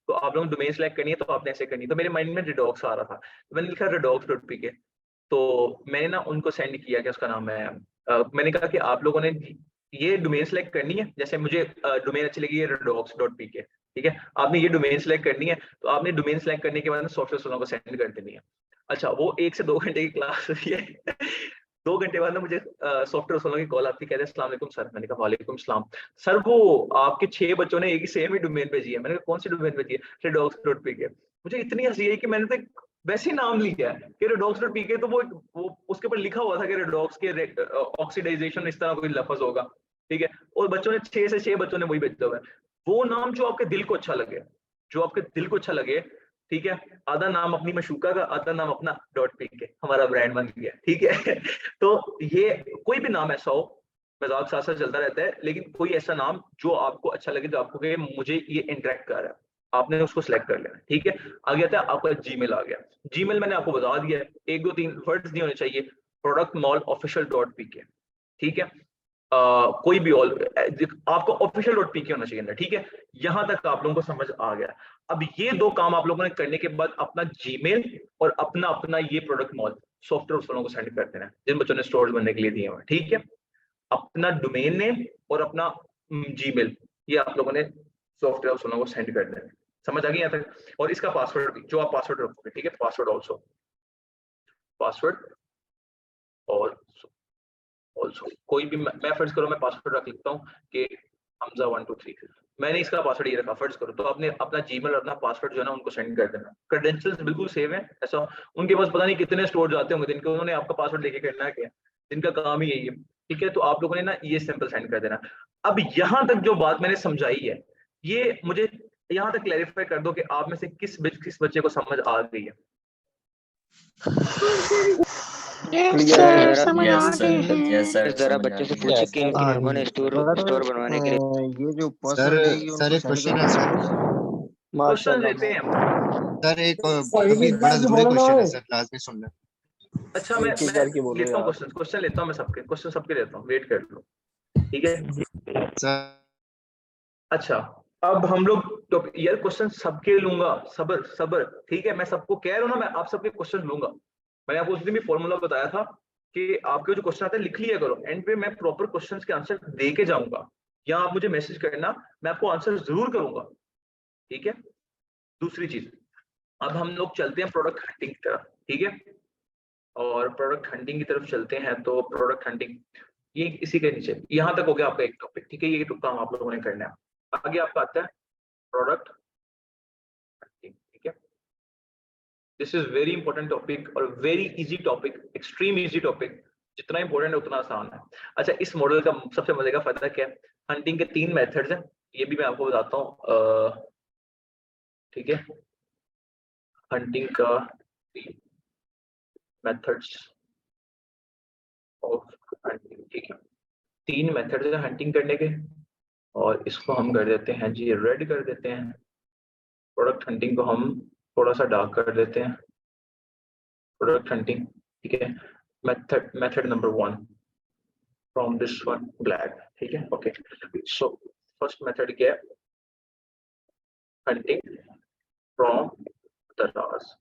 तो आप लोगों डोमेन सेलेक्ट करनी है, तो आपने ऐसे करनी है। तो मेरे माइंड में रेडॉक्स आ रहा था, तो मैंने लिखा redox.pk। तो मैंने ना उनको सेंड किया कि उसका नाम है, मैंने कहा कि आप लोगों ने ये डोमेन सेलेक्ट करनी है, जैसे मुझे डोमेन अच्छी लगी है redox.pk, ठीक है। आपने ये डोमेन सेलेक्ट करनी है, तो आपने डोमेन सेलेक्ट करने के बाद सॉफ्टवेयर वालों को सेंड कर देनी है। अच्छा, वो 1 से 2 घंटे की क्लास हुई है। 2 घंटे बाद ना मुझे सॉफ्टवेयर वालों की कॉल आती है, कहते हैं अस्सलाम वालेकुम सर। मैंने कहा वालेकुम सलाम सर, वो आपके 6 बच्चों ने एक ही सेम ही डोमेन भेजी है। मैंने कहा कौन सी डोमेन भेजी है? redox.pk। मुझे इतनी हंसी आई कि मैंने तो वैसे ही नाम लिखा है कि redox.pk, तो वो उसके ऊपर लिखा हुआ था कि redox के ऑक्सीडाइजेशन इस तरह कोई लफ्ज होगा, ठीक है। और बच्चों ने 6 से 6 बच्चों ने वही भेजा हुआ है। वो नाम जो आपके दिल को अच्छा लगे, जो आपके दिल को अच्छा लगे, ठीक है। आधा नाम अपनी मशूका का, आधा नाम अपना .pk, हमारा ब्रांड बन गया, ठीक है। तो ये कोई भी नाम ऐसा हो, मजाक साथ साथ चलता रहता है, लेकिन कोई ऐसा नाम जो आपको अच्छा लगे, जो आपको कहे मुझे ये इंटरेक्ट कर रहा है, आपने उसको सिलेक्ट कर लेना, ठीक है। आगे आता है आपका जीमेल आ गया। जीमेल मैंने आपको बता दिया है, 1 2 3 वर्ड्स नहीं होने चाहिए, प्रोडक्ट मॉल ऑफिशियल .pk, ठीक है। कोई भी आपको ऑफिशियल .pk होना चाहिए, ठीक है। यहां तक आप लोगों को समझ आ गया। अब ये 2 काम आप लोगों ने करने के बाद अपना जीमेल और अपना अपना ये प्रोडक्ट मॉल सॉफ्टवेयर वालों को सेंड कर देना है, जिन बच्चों ने स्टोर बनने के लिए दिए हुए, ठीक है। अपना डोमेन नेम और अपना जीमेल, ये आप लोगों ने सॉफ्टवेयर वालों को सेंड कर देना है। समझ आ गई यहाँ तक? और इसका पासवर्ड भी, जो आप पासवर्ड रखोगे, ठीक है। पासवर्ड ऑल्सो, पासवर्ड ऑल्सो कोई भी, मैं फर्ज करो मैं पासवर्ड रख लिखता हूँ कि हमजा 1 2 3, मैंने इसका पासवर्ड ये रखा, फर्ज करो। तो आपने अपना जीमेल और अपना पासवर्ड जो है ना उनको सेंड कर देना। क्रेडेंशियल्स बिल्कुल सेव है, ऐसा उनके पास पता नहीं कितने स्टोर जाते होंगे जिनके उन्होंने आपका पासवर्ड लेके करना है क्या, जिनका काम ही यही है, ठीक है। तो आप लोगों ने ना ये सिंपल सेंड कर देना। अब यहाँ तक जो बात मैंने समझाई है, ये मुझे यहाँ तक क्लैरिफाई कर दो कि आप में से किस बच्चे को समझ आ गई है। जरा बच्चों से पूछे कि किन लोगों ने स्टोर बनवाने के लिए ये जो सर पासवर्ड है ये सर एक क्वेश्चन है सर। क्वेश्चन लेते हैं हम। सर एक अभी बड़ा जरूरी क्वेश्चन है सर, लाजमी सुन लें। अच्छा, मैं लेता हूँ क्वेश्चन लेता हूँ, मैं क्वेश्चन सबके लेता हूँ, वेट कर लो, ठीक है सर। अच्छा, अब हम लोग यार क्वेश्चन सबके लूंगा, सबर सबर, ठीक है। मैं सबको कह रहा हूँ ना, मैं आप सबके क्वेश्चन लूंगा। मैंने आपको उस दिन भी फॉर्मूला बताया था कि आपके जो क्वेश्चन आते हैं लिख लिया करो, एंड पे मैं प्रॉपर क्वेश्चंस के आंसर दे के जाऊंगा, या आप मुझे मैसेज करना, मैं आपको आंसर जरूर करूंगा, ठीक है। दूसरी चीज, अब हम लोग चलते हैं प्रोडक्ट हंटिंग की तरफ, ठीक है। और प्रोडक्ट हंटिंग की तरफ चलते हैं, तो प्रोडक्ट हंटिंग ये इसी के नीचे, यहाँ तक हो गया आपका एक टॉपिक, ठीक है। ये काम आप लोगों ने करना है। आगे आपका आता है प्रोडक्ट हंटिंग, ठीक है। This is very important topic और very easy topic, extreme easy topic. जितना इंपॉर्टेंट है उतना आसान है। अच्छा, इस मॉडल का सबसे मजे का फायदा क्या है? हंटिंग के 3 मेथड्स हैं, ये भी मैं आपको बताता हूँ, ठीक है। हंटिंग का 3 मेथड्स ऑफ हंटिंग, ठीक है। 3 मेथड्स हैं हंटिंग करने के, और इसको हम कर देते हैं जी रेड कर देते हैं। प्रोडक्ट हंटिंग को हम थोड़ा सा डार्क कर देते हैं, प्रोडक्ट हंटिंग, ठीक है। Method number 1 from this one black, ठीक है, ओके। सो फर्स्ट मेथड क्या है? हंटिंग फ्रॉम दराज।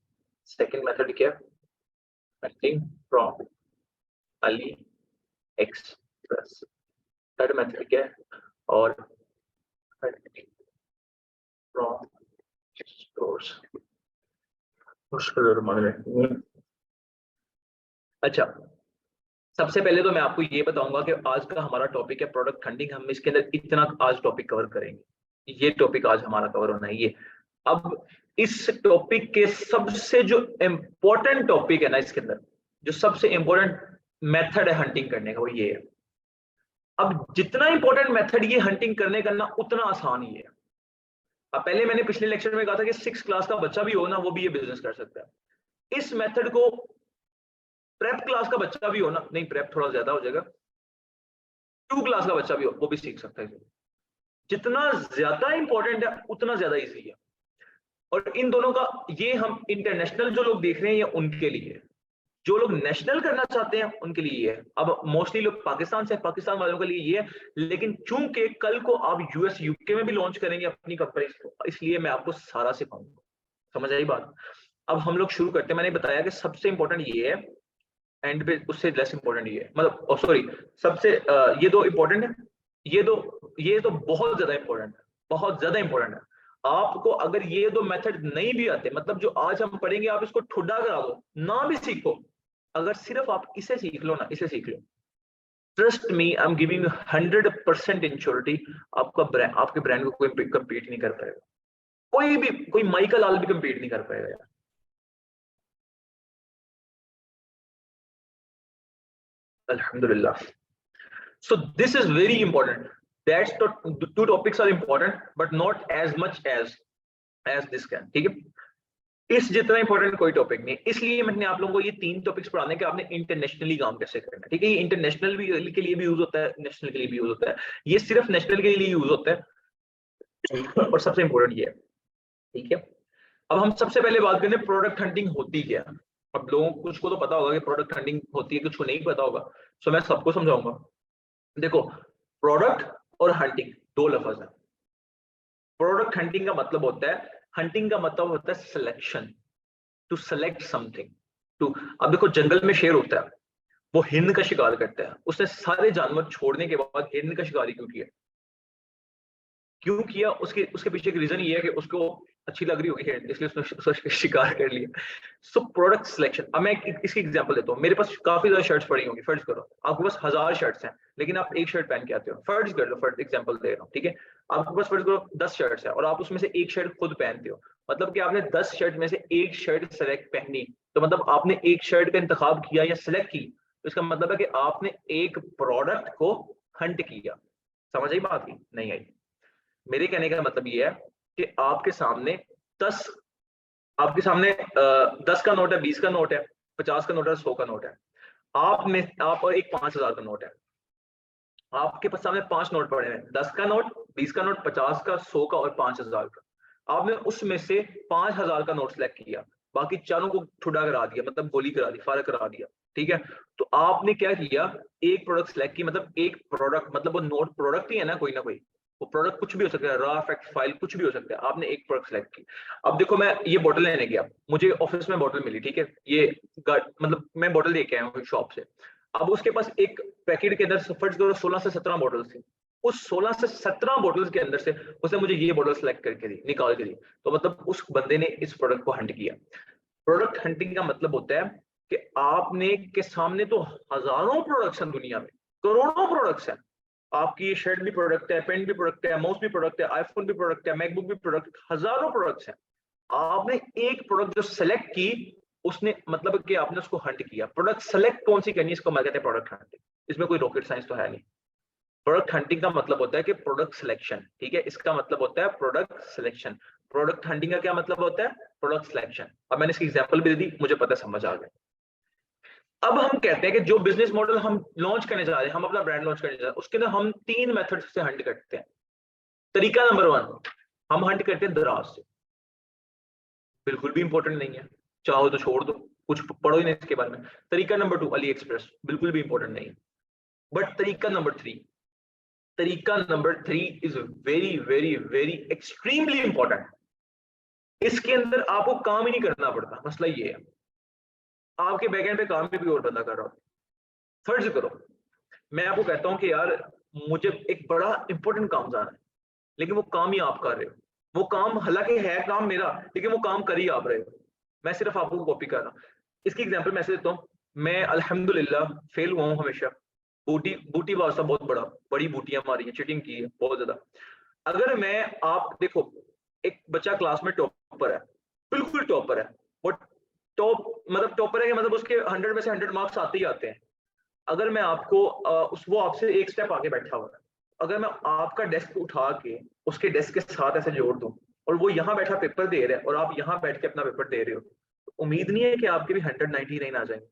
सेकंड मेथड क्या है? Hunting from Ali express. Third method क्या है? और हंटिंग फ्रॉम स्टोर्स। अच्छा, सबसे पहले तो मैं आपको ये बताऊंगा कि आज का हमारा टॉपिक है प्रोडक्ट हंटिंग। हम इसके अंदर इतना आज टॉपिक कवर करेंगे, ये टॉपिक आज हमारा कवर होना है। ये अब इस टॉपिक के सबसे जो इम्पोर्टेंट टॉपिक है ना, इसके अंदर जो सबसे इम्पोर्टेंट मेथड है हंटिंग करने का वो ये है। अब जितना इंपॉर्टेंट मेथड ये हंटिंग करने का ना, उतना आसान ही है। अब पहले मैंने पिछले लेक्चर में कहा था कि 6 क्लास का बच्चा भी हो ना, वो भी ये बिजनेस कर सकता है। इस मेथड को प्रेप क्लास का बच्चा भी हो ना, नहीं प्रेप थोड़ा ज्यादा हो जाएगा, 2 क्लास का बच्चा भी हो वो भी सीख सकता है। जितना ज्यादा इंपॉर्टेंट है उतना ज्यादा इजी है। और इन दोनों का ये हम इंटरनेशनल जो लोग देख रहे हैं ये उनके लिए है, जो लोग नेशनल करना चाहते हैं उनके लिए ये है। अब मोस्टली लोग पाकिस्तान से, पाकिस्तान वालों के लिए ये है, लेकिन चूंकि कल को आप यूएस यूके में भी लॉन्च करेंगे अपनी कंपनी, इसलिए मैं आपको सारा सिखाऊंगा। समझ आई बात? अब हम लोग शुरू करते हैं। मैंने बताया कि सबसे इंपॉर्टेंट ये है, एंड पे उससे लेस इंपॉर्टेंट ये है, मतलब सॉरी सबसे ये दो इंपॉर्टेंट है, ये तो बहुत ज्यादा इंपॉर्टेंट है, बहुत ज्यादा इंपॉर्टेंट है। आपको अगर ये दो मेथड नहीं भी आते, मतलब जो आज हम पढ़ेंगे आप इसको ठुड्डा करा दो ना भी सीखो, अगर सिर्फ आप इसे सीख लो ना, इसे सीख लो, trust me I am giving 100% insurity, आपका ब्रांड, आपके ब्रांड को कोई कंपीट नहीं कर पाएगा। कोई भी, कोई माइकल लाल भी कंपीट नहीं कर पाएगा यार। Alhamdulillah. So this is very important. That's the 2 topics are important, but not as much as this can. ठीक है, इस जितना इंपॉर्टेंट कोई टॉपिक नहीं, इसलिए मैंने आप लोगों को ये 3 टॉपिक्स पढ़ाने के आपने इंटरनेशनली काम कैसे करना है। ठीक है, ये इंटरनेशनल भी के लिए भी यूज होता है, नेशनल के लिए भी यूज होता है, ये सिर्फ नेशनल के लिए यूज होता है और सबसे इंपॉर्टेंट ये है। ठीक है, अब हम सबसे पहले बात करें प्रोडक्ट हंटिंग होती क्या है। अब लोगों कुछ को तो पता होगा कि प्रोडक्ट हंटिंग होती है, कुछ को नहीं पता होगा, सो मैं सबको समझाऊंगा। देखो, प्रोडक्ट और हंटिंग 2 लफ्ज है। प्रोडक्ट हंटिंग का मतलब होता है, हंटिंग का मतलब होता है selection, to select something, to. अब देखो, जंगल में शेर होता है, वो हिरन का शिकार करता है, उसने सारे जानवर छोड़ने के बाद हिरन का शिकार क्यों किया? क्यों किया? उसके पीछे एक रीजन ये है कि उसको अच्छी लग रही होगी हिरन, इसलिए उसने उसका शिकार कर लिया। So product selection. अब मैं इसकी एग्जांपल देता हूँ। मेरे पास काफी ज्यादा शर्ट्स पड़ी होंगी, फर्ज करो आपके पास 1000 शर्ट्स हैं, लेकिन आप एक शर्ट पहन के आते हो, फर्ज कर लो, फर्ज एग्जांपल दे रहा हूँ। ठीक है, आपके पास फर्ज करो 10 शर्ट्स है और आप उसमें से एक शर्ट खुद पहनते हो, मतलब कि आपने 10 शर्ट में से एक शर्ट सेलेक्ट पहनी, तो मतलब आपने एक शर्ट का इंतखाब किया या सिलेक्ट की, तो इसका मतलब है कि आपने एक प्रोडक्ट को हंट किया। समझ आई बात की? नहीं आई? मेरे कहने का मतलब ये है कि आपके सामने 10 का नोट है, 20 का नोट है, 50 का नोट है, 100 का नोट है, आप और एक 5000 का नोट है। आपके पास सामने 5 नोट पड़े हैं, 10 का नोट, 20 का नोट, 50 का, 100 का और 5000 का। आपने उसमें से 5000 का नोट सेलेक्ट किया, बाकी चारों को ठुड्डा करा दिया, मतलब गोली करा दी, फायर करा दिया। ठीक है, तो आपने क्या किया? एक प्रोडक्ट सेलेक्ट की, मतलब एक प्रोडक्ट, मतलब वो नोट प्रोडक्ट ही है ना, कोई ना कोई, वो प्रोडक्ट कुछ भी हो सकता है, रॉ फैक्ट फाइल कुछ भी हो सकता है। आपने एक प्रोडक्ट सेलेक्ट की। अब देखो, मैं ये बोतल लेने गया, मुझे ऑफिस में बोतल मिली, ठीक है, ये मतलब मैं बोतल लेके आया हूँ शॉप से। अब उसके पास एक पैकेट के अंदर फर्ज करो 16 से 17 बोतल थी, उस 16 से 17 बोतल के अंदर से उसने मुझे ये बोतल सेलेक्ट करके दी, निकाल के दी, तो मतलब उस बंदे ने इस प्रोडक्ट को हंट किया। प्रोडक्ट हंटिंग का मतलब होता है कि आपने के सामने तो हजारों प्रोडक्ट्स हैं दुनिया में, करोड़ों प्रोडक्ट्स हैं। आपकी ये शर्ट भी प्रोडक्ट है, पेन भी प्रोडक्ट है, माउस भी प्रोडक्ट है, आईफोन भी प्रोडक्ट है, मैकबुक भी प्रोडक्ट, हजारों प्रोडक्ट्स हैं। आपने एक प्रोडक्ट जो सेलेक्ट की, उसने मतलब कि आपने उसको हंट किया। प्रोडक्ट सेलेक्ट कौन सी करनी है, इसको मैं कहते हैं प्रोडक्ट हंटिंग। इसमें कोई रॉकेट साइंस तो है नहीं। प्रोडक्ट हंटिंग का मतलब होता है कि प्रोडक्ट सिलेक्शन। ठीक है, इसका मतलब होता है प्रोडक्ट सिलेक्शन। प्रोडक्ट हंटिंग का क्या मतलब होता है? Product selection. अब मैंने इसकी एग्जांपल भी दे दी, मुझे पता समझ आ गया। अब हम कहते हैं कि जो बिजनेस मॉडल हम लॉन्च करने जा रहे हैं, हम अपना ब्रांड लॉन्च करने जा रहे हैं, उसके अंदर हम 3 मेथड से हंट करते हैं। तरीका नंबर 1, हम हंट करते हैं दराज से। बिल्कुल भी इंपॉर्टेंट नहीं है, चाहो तो छोड़ दो, कुछ पढ़ो ही नहीं इसके बारे में। तरीका नंबर 2, अली एक्सप्रेस, बिल्कुल भी इंपॉर्टेंट नहीं है। बट तरीका number 3 is very very very extremely important. इसके अंदर आपको काम ही नहीं करना पड़ता। मसला ये है, आपके बैकएंड पे काम भी कोई और बंदा कर रहा हो। फर्ज करो मैं आपको कहता हूं कि यार मुझे एक बड़ा इंपॉर्टेंट काम जाना है, लेकिन वो काम ही आप कर रहे हो। वो काम हालांकि है काम मेरा, लेकिन वो काम कर ही आप रहे हो, मैं सिर्फ आपको कॉपी कर रहा हूं। इसकी एग्जांपल मैं ऐसे देता हूं, मैं अल्हम्दुलिल्लाह फेल हुआ हूं हमेशा। बूटी वास्ता बहुत बड़ी बूटियां मारी हैं, चीटिंग की है बहुत ज्यादा। अगर मैं आप देखो, एक बच्चा क्लास में टॉपर है, बिल्कुल टॉपर है, वो टॉप मतलब टॉपर है कि मतलब उसके 100 में से 100 मार्क्स आते ही आते हैं। अगर मैं आपको वो आपसे एक स्टेप आगे बैठा हुआ है, अगर मैं आपका डेस्क उठा के उसके डेस्क के साथ ऐसे जोड़ दूं और वो यहाँ बैठा पेपर दे रहा है और आप यहाँ बैठ के अपना पेपर दे रहे हो, तो उम्मीद नहीं है कि आपके भी 199 आ जाएंगे?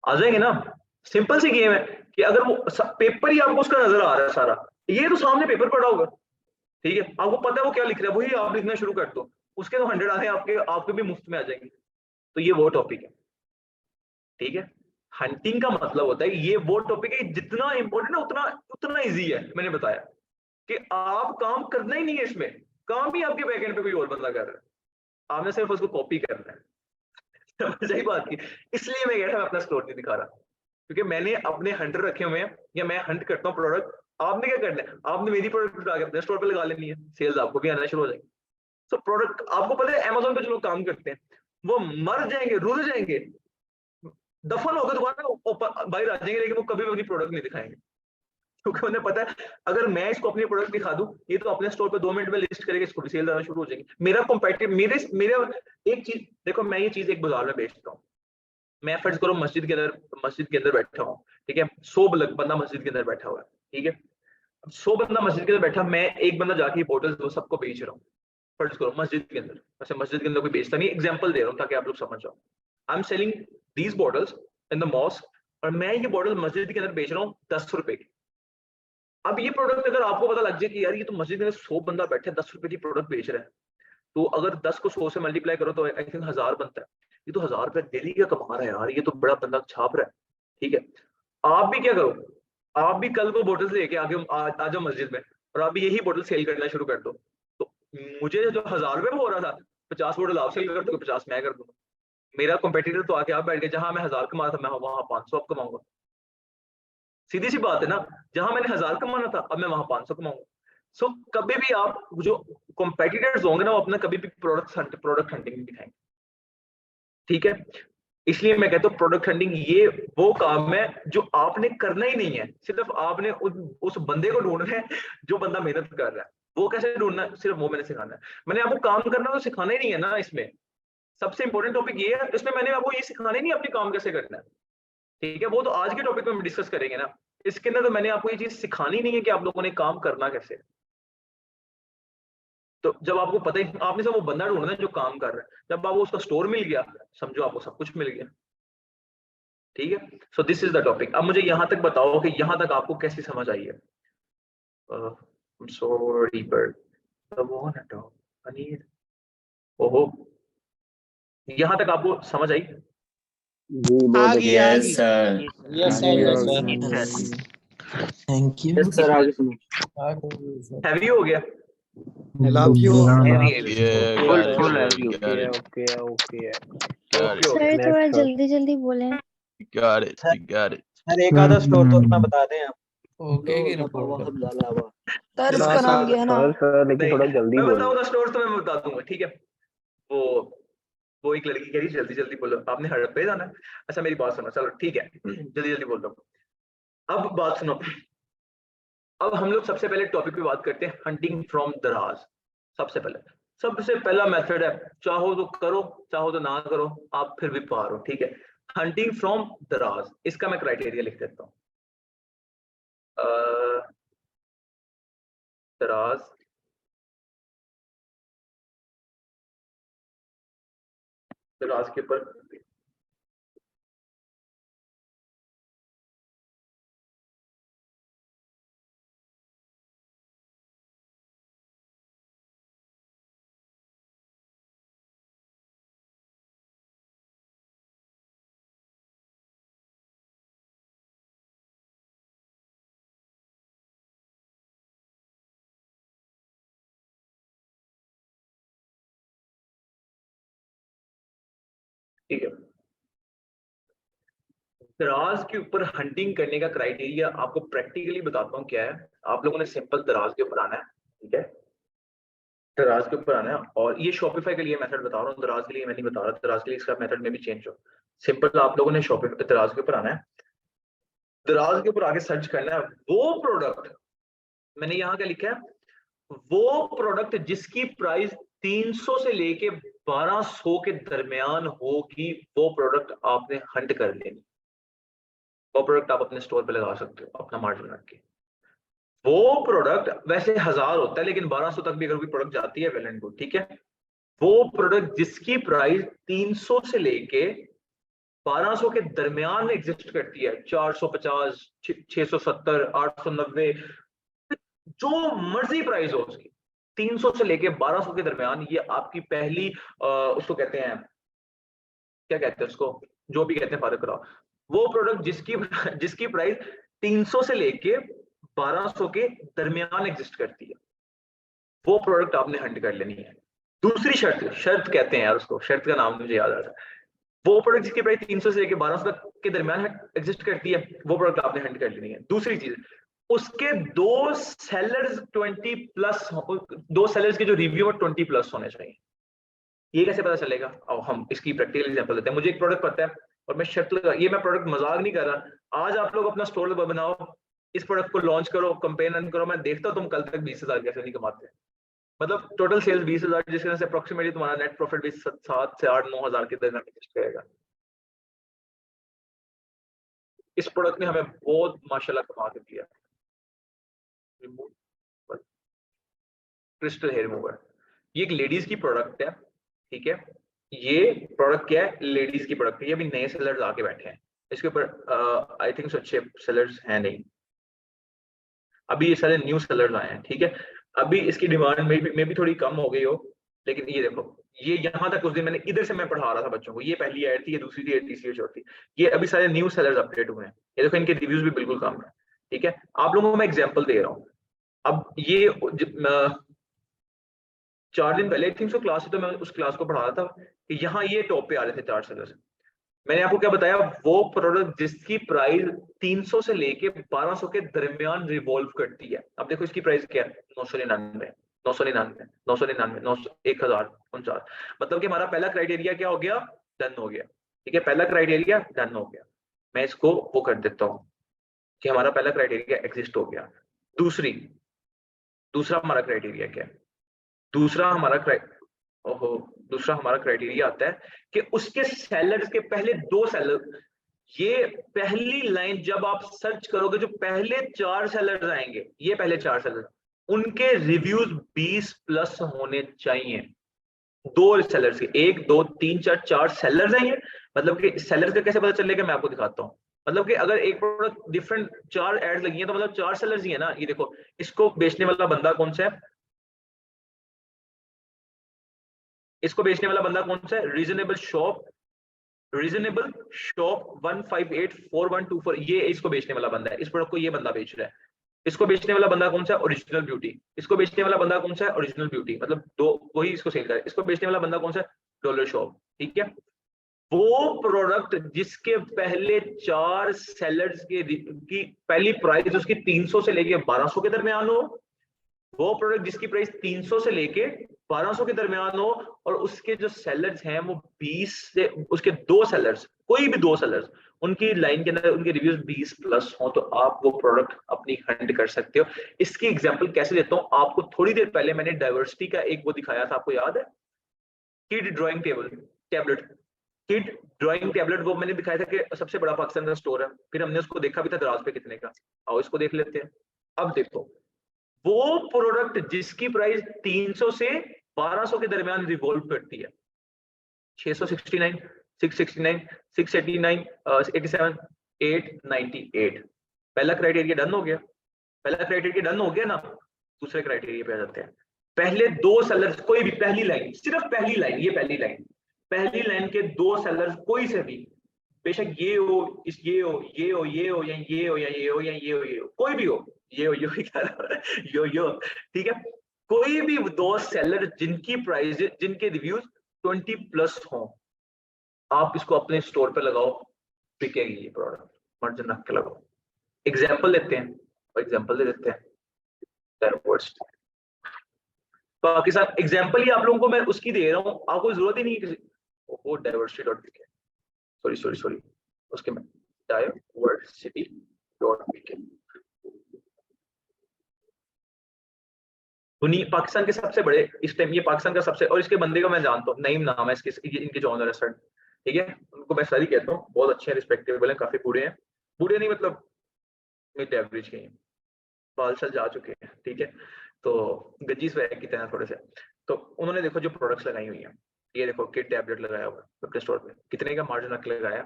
आ जाएंगे ना। सिंपल सी गेम है कि अगर वो पेपर ही आपको उसका नजर आ रहा है सारा, ये तो सामने पेपर पड़ा होगा, ठीक है, आपको पता है वो क्या लिख रहा है, वही आप लिखना शुरू कर दो, उसके तो 100 आने आपके भी मुफ्त में आ जाएंगे। तो ये वो टॉपिक है, ठीक है। हंटिंग का मतलब होता है, ये वो टॉपिक है जितना इंपॉर्टेंट है उतना उतना इजी है। मैंने बताया कि आप काम करना ही नहीं है इसमें, काम भी आपके बैकएंड पे कोई और बंदा कर रहा है, आपने सिर्फ उसको कॉपी करना है। सही बात की, इसलिए मैं कह रहा अपना स्टोर नहीं दिखा रहा, क्योंकि मैंने अपने हंटर रखे हुए हैं या मैं हंट करता हूँ प्रोडक्ट। आपने क्या करना है, आपने मेरी प्रोडक्ट उठा के अपने स्टोर पे लगा लेनी है, सेल्स आपको भी आना शुरू हो जाएगी। तो प्रोडक्ट आपको पता है अमेज़न पे जो लोग काम करते हैं वो मर जाएंगे, रुल जाएंगे, दफन होकर दोबारा बाहर आ जाएंगे, लेकिन वो कभी भी अपनी प्रोडक्ट नहीं दिखाएंगे, क्योंकि उन्हें पता है अगर मैं इसको अपनी प्रोडक्ट दिखा दूं, ये तो अपने स्टोर पे 2 मिनट में लिस्ट करेगा, इसको भी सेल आना शुरू हो जाएगी। मेरा कॉम्पिटिटिव मेरे एक चीज देखो, मैं ये चीज एक बाजार में बेचता हूँ, मैं फर्ज करो मस्जिद के अंदर बैठा हूँ, ठीक है, 100 बंदा मस्जिद के अंदर बैठा हुआ है, ठीक है, 100 बंदा मस्जिद के अंदर बैठा, मैं एक बंदा जाके बोतल वो सबको बेच रहा हूँ, फर्ज करो मस्जिद के अंदर, वैसे मस्जिद के अंदर कोई बेचता नहीं, एग्जांपल दे रहा हूँ ताकि आप लोग समझ जाओ। I am selling these bottles in the mosque, और मैं ये बॉटल मस्जिद के अंदर बेच रहा हूँ 10 रुपए की। अब ये प्रोडक्ट अगर आपको पता लग जाए कि यार ये तो मस्जिद में 100 बंदा बैठे 10 रुपए की प्रोडक्ट बेच रहा है, तो अगर 10 को 100 से मल्टीप्लाई करो तो आई थिंक 1000 बनता है। ये तो 1000 रुपए डेली का कमा रहा है यार, ये तो बड़ा बंदा छाप रहा है, ठीक है। आप भी क्या करो, आप भी कल को बोतल लेके आगे आ जाओ मस्जिद में और आप भी यही बोतल सेल करना शुरू कर दो। तो मुझे जो 1000 रुपए में हो रहा था, 50 बोतल आप सेल कर दो, 50 मैं कर दूंगा। मेरा कॉम्पिटिटर तो आके आप बैठ गए, जहां मैं 1000 कमा रहा था मैं वहां 500 आप कमाऊंगा। सीधी सी बात है ना, जहां मैंने 1000 कमाना था अब मैं वहां 500 कमाऊंगा। सो कभी भी आप जो कॉम्पिटिटर्स होंगे ना, वो अपना कभी भी प्रोडक्ट हंटिंग नहीं दिखाएंगे, ठीक है। इसलिए मैं कहता हूँ प्रोडक्ट हंटिंग ये वो काम है जो आपने करना ही नहीं है, सिर्फ आपने उस बंदे को ढूंढना है जो बंदा मेहनत कर रहा है। वो कैसे ढूंढना है, सिर्फ वो मैंने सिखाना है। मैंने आपको काम करना तो सिखाना ही नहीं है ना, इसमें सबसे इंपॉर्टेंट टॉपिक ये है, इसमें मैंने आपको ये सिखाना ही नहीं अपने काम कैसे करना है, ठीक है। वो तो आज के टॉपिक में हम डिस्कस करेंगे ना, इसके अंदर तो मैंने आपको ये चीज सिखानी नहीं है कि आप लोगों ने काम करना कैसे। तो जब आपको पता ही, आपने सब वो बंदा ढूंढना है जो काम कर रहा है, जब आपको उसका स्टोर मिल गया, समझो आपको सब कुछ मिल गया, ठीक है। So this is the topic. अब मुझे यहां तक बताओ कि यहां तक आपको कैसी समझ आई है। सॉरी बट पनीर, ओहो, यहां तक आपको समझ आई? जी बहुत बढ़िया। Yes sir, thank you. Yes sir, आगे सुनो। हैवी हो गया? Love you. Full okay okay okay. Sir थोड़ा जल्दी जल्दी बोले। got it. सर एक आधा स्टोर तो अपना बता दें आप। ओके की रिपोर्ट। सर उसका नाम क्या है ना? सर लेकिन थोड़ा जल्दी मैं बोलो। बताऊंगा स्टोर तो मैं बता दूंगा, ठीक है। वो एक लड़की कह रही जल्दी जल्दी बोलो, आपने हड़प पे जाना है। अच्छा मेरी बात सुनो, चलो ठीक है, जल्दी जल्दी बोल दो। अब बात सुनो, अब हम लोग सबसे पहले टॉपिक पे बात करते हैं, हंटिंग फ्रॉम दराज। सबसे पहला मेथड है, चाहो तो करो चाहो तो ना करो, आप फिर भी पार हो, ठीक है। हंटिंग फ्रॉम दराज, इसका मैं क्राइटेरिया लिख देता हूँ। दराज के ऊपर ठीक है। दराज के ऊपर हंटिंग करने का क्राइटेरिया आपको प्रैक्टिकली बताता हूँ क्या है। आप लोगों ने सिंपल दराज के ऊपर आना है, ठीक है, दराज के ऊपर आना है। और ये शॉपिफाई के लिए मेथड बता रहा हूँ, दराज के लिए मैं नहीं बता रहा, दराज के लिए इसका मेथड में भी चेंज हो। सिंपल आप लोगों ने शॉपिफाई दराज के ऊपर आना है, दराज के ऊपर आगे सर्च करना है वो प्रोडक्ट, मैंने यहाँ क्या लिखा है, वो प्रोडक्ट जिसकी प्राइस 300 से लेके 1200 के दरमियान होगी, वो प्रोडक्ट आपने हंट कर लेनी। वो प्रोडक्ट आप अपने स्टोर पे लगा सकते हो अपना मार्जिन रख के। वो प्रोडक्ट वैसे 1000 होता है, लेकिन 1200 तक भी अगर कोई प्रोडक्ट जाती है वेल एंड गुड, ठीक है। वो प्रोडक्ट जिसकी प्राइस 300 से लेके 1200 के दरमियान में एग्जिस्ट करती है, 450, 670, 890, जो मर्जी प्राइस हो उसकी, 300 से लेके 1200 के दरमियान, ये आपकी पहली उसको कहते हैं, क्या कहते हैं उसको, जो भी कहते हैं फादर कराओ, वो प्रोडक्ट जिसकी प्राइस 300 से लेके 1200 के दरमियान एग्जिस्ट करती है, वो प्रोडक्ट आपने हंट कर लेनी है। दूसरी शर्त कहते हैं यार उसको, शर्त का नाम मुझे याद आ रहा है, वो प्रोडक्ट जिसकी प्राइस 300 से लेके 1200 तक के दरमियान एग्जिस्ट करती है, वो प्रोडक्ट आपने हंट कर लेनी है। दूसरी चीज, उसके दो सेलर्स 20+ के जो रिव्यू है 20+ होने चाहिए। ये कैसे पता चलेगा? अब हम इसकी प्रैक्टिकल एग्जांपल लेते हैं। मुझे एक प्रोडक्ट पता है और मैं शर्त लगा, ये मैं प्रोडक्ट मजाक नहीं कर रहा, आज आप लोग अपना स्टोर बनाओ, इस प्रोडक्ट को लॉन्च करो, कंपेन रन करो, मैं देखता हूँ तुम कल तक 20,000 कैसे नहीं कमाते। मतलब टोटल सेल्स 20,000, जिसके वजह से अप्रोक्सीमेटली तुम्हारा नेट प्रॉफिट भी 7 से 8-9,000 के दरमियान रहेगा। इस प्रोडक्ट ने हमें बहुत माशाल्लाह कमा के दिया। क्रिस्टल हेयर रिमूवर, ये एक लेडीज की प्रोडक्ट है, ठीक है। ये प्रोडक्ट क्या है? लेडीज की प्रोडक्ट है। ये अभी नए सेलर्स आके बैठे हैं इसके ऊपर, आई थिंक अच्छे सेलर्स हैं नहीं, अभी ये सारे न्यू सेलर्स आए हैं, ठीक है। अभी इसकी डिमांड में भी थोड़ी कम हो गई हो, लेकिन ये देखो, ये यहाँ तक उस दिन मैंने इधर से मैं पढ़ा रहा था बच्चों को, ये पहली ऐड थी, ये दूसरी थी, ये तीसरी चौथी, ये अभी सारे न्यू सेलर्स अपडेट हुए हैं। ये देखो, इनके रिव्यूज भी बिल्कुल कम है, ठीक है। आप लोगों को मैं एग्जांपल दे रहा हूँ। अब ये 4 दिन पहले थिंक सो क्लास है, तो मैं उस क्लास को पढ़ा रहा था कि यहाँ ये टॉप पे आ रहे थे 4 सेलर्स। मैंने आपको क्या बताया? वो प्रोडक्ट जिसकी प्राइस 300 से लेके 1200 के दरमियान रिवॉल्व करती है। अब देखो इसकी प्राइस क्या है? 999, 999, 999, 1049। मतलब कि हमारा पहला क्राइटेरिया क्या हो गया? डन हो गया, ठीक है। पहला क्राइटेरिया डन हो गया। मैं इसको वो कर देता हूँ कि हमारा पहला क्राइटेरिया एग्जिस्ट हो गया। दूसरा हमारा क्राइटेरिया क्या है? दूसरा हमारा क्राइटेरिया आता है कि उसके सेलर्स के पहले 2 सेलर, ये पहली लाइन जब आप सर्च करोगे, जो पहले 4 सेलर्स आएंगे, ये पहले 4 सेलर, उनके रिव्यूज 20+ होने चाहिए। 2 सेलर्स के, 1 2 3 4 सेलर्स हैं ये। मतलब कि सेलर्स का कैसे पता चलेगा, मैं आपको दिखाता हूँ। मतलब कि अगर एक प्रोडक्ट डिफरेंट 4 एड्स लगी हैं, तो मतलब 4 सेलर्स ही है ना। ये देखो, इसको बेचने वाला बंदा कौन सा है? इसको बेचने वाला बंदा कौन सा है? रीजनेबल शॉप 1584124, ये इसको बेचने वाला बंदा है। इस प्रोडक्ट को ये बंदा बेच रहा है। इसको बेचने वाला बंदा कौन सा है? Original beauty. इसको बेचने वाला बंदा कौन सा है? ओरिजिनल ब्यूटी, मतलब दो वही इसको सेल कर रहा है। इसको बेचने वाला बंदा कौन सा है? डॉलर शॉप, ठीक है। वो प्रोडक्ट जिसके पहले 4 सेलर्स की पहली प्राइस उसकी 300 से लेके 1200 के दरमियान हो, वो प्रोडक्ट जिसकी प्राइस 300 से लेके 1200 के दरमियान हो, और उसके जो सेलर्स हैं वो 20 से, उसके 2 सेलर्स, कोई भी 2 सेलर्स, उनकी लाइन के अंदर उनके रिव्यूज 20+ हो, तो आप वो प्रोडक्ट अपनी हंट कर सकते हो। इसकी एग्जांपल कैसे देता हूं आपको? थोड़ी देर पहले मैंने डाइवर्सिटी का एक वो दिखाया था, आपको याद है? Kid drawing tablet, kid drawing tablet, वो मैंने दिखाया था कि सबसे बड़ा पाकिस्तान का स्टोर है। फिर हमने उसको देखा भी था दराज पे कितने का। आओ इसको देख लेते हैं। अब देखो, वो प्रोडक्ट जिसकी प्राइस 300 से 1200 के दरमियान रिवॉल्व करती है, 669, 669, 689, 87, 898। पहला क्राइटेरिया डन हो गया। पहला क्राइटेरिया डन हो गया ना। दूसरे क्राइटेरिया पे आ जाते हैं। पहले 2 सेलर्स, कोई भी पहली लाइन, सिर्फ पहली लाइन, ये पहली लाइन के 2 सेलर्स, कोई से भी, बेशक ये हो, ये हो, ये हो, ये हो, या ये हो, या ये हो, या ये हो, ये हो, कोई भी हो, ये हो, यो, ठीक है। कोई भी 2 सेलर जिनकी प्राइस, जिनके रिव्यूज 20+ हो, आप इसको अपने स्टोर पे लगाओ, बिकेगी ये प्रोडक्ट, मार्जिन रख के लगाओ। एग्जांपल लेते हैं, पाकिस्तान एग्जांपल ही आप लोगों को मैं उसकी दे रहा हूँ, आपको जरूरत ही नहीं है वो diversity.pk, सॉरी उसके में diversity.pk। दुनिया पाकिस्तान के सबसे बड़े इस टाइम, ये पाकिस्तान का सबसे, और इसके बंदे को मैं जानता हूँ, नईम नाम है इसके, इनके जो ऑनर है सर, ठीक है, उनको मैं सारी कहता हूँ, बहुत अच्छे हैं, रिस्पेक्टेबल हैं, काफी बूढ़े हैं, बूढ़े नहीं मतलब मिड एवरेज के हैं, बाल साल जा चुके हैं, ठीक है, तो गज्जी स्वैग की तरह थोड़े से। तो उन्होंने देखो जो प्रोडक्ट्स लगाई हुई हैं, ये देखो किड टैबलेट लगाया हुआ अपने स्टोर पे, कितने का मार्जिन रख लगाया,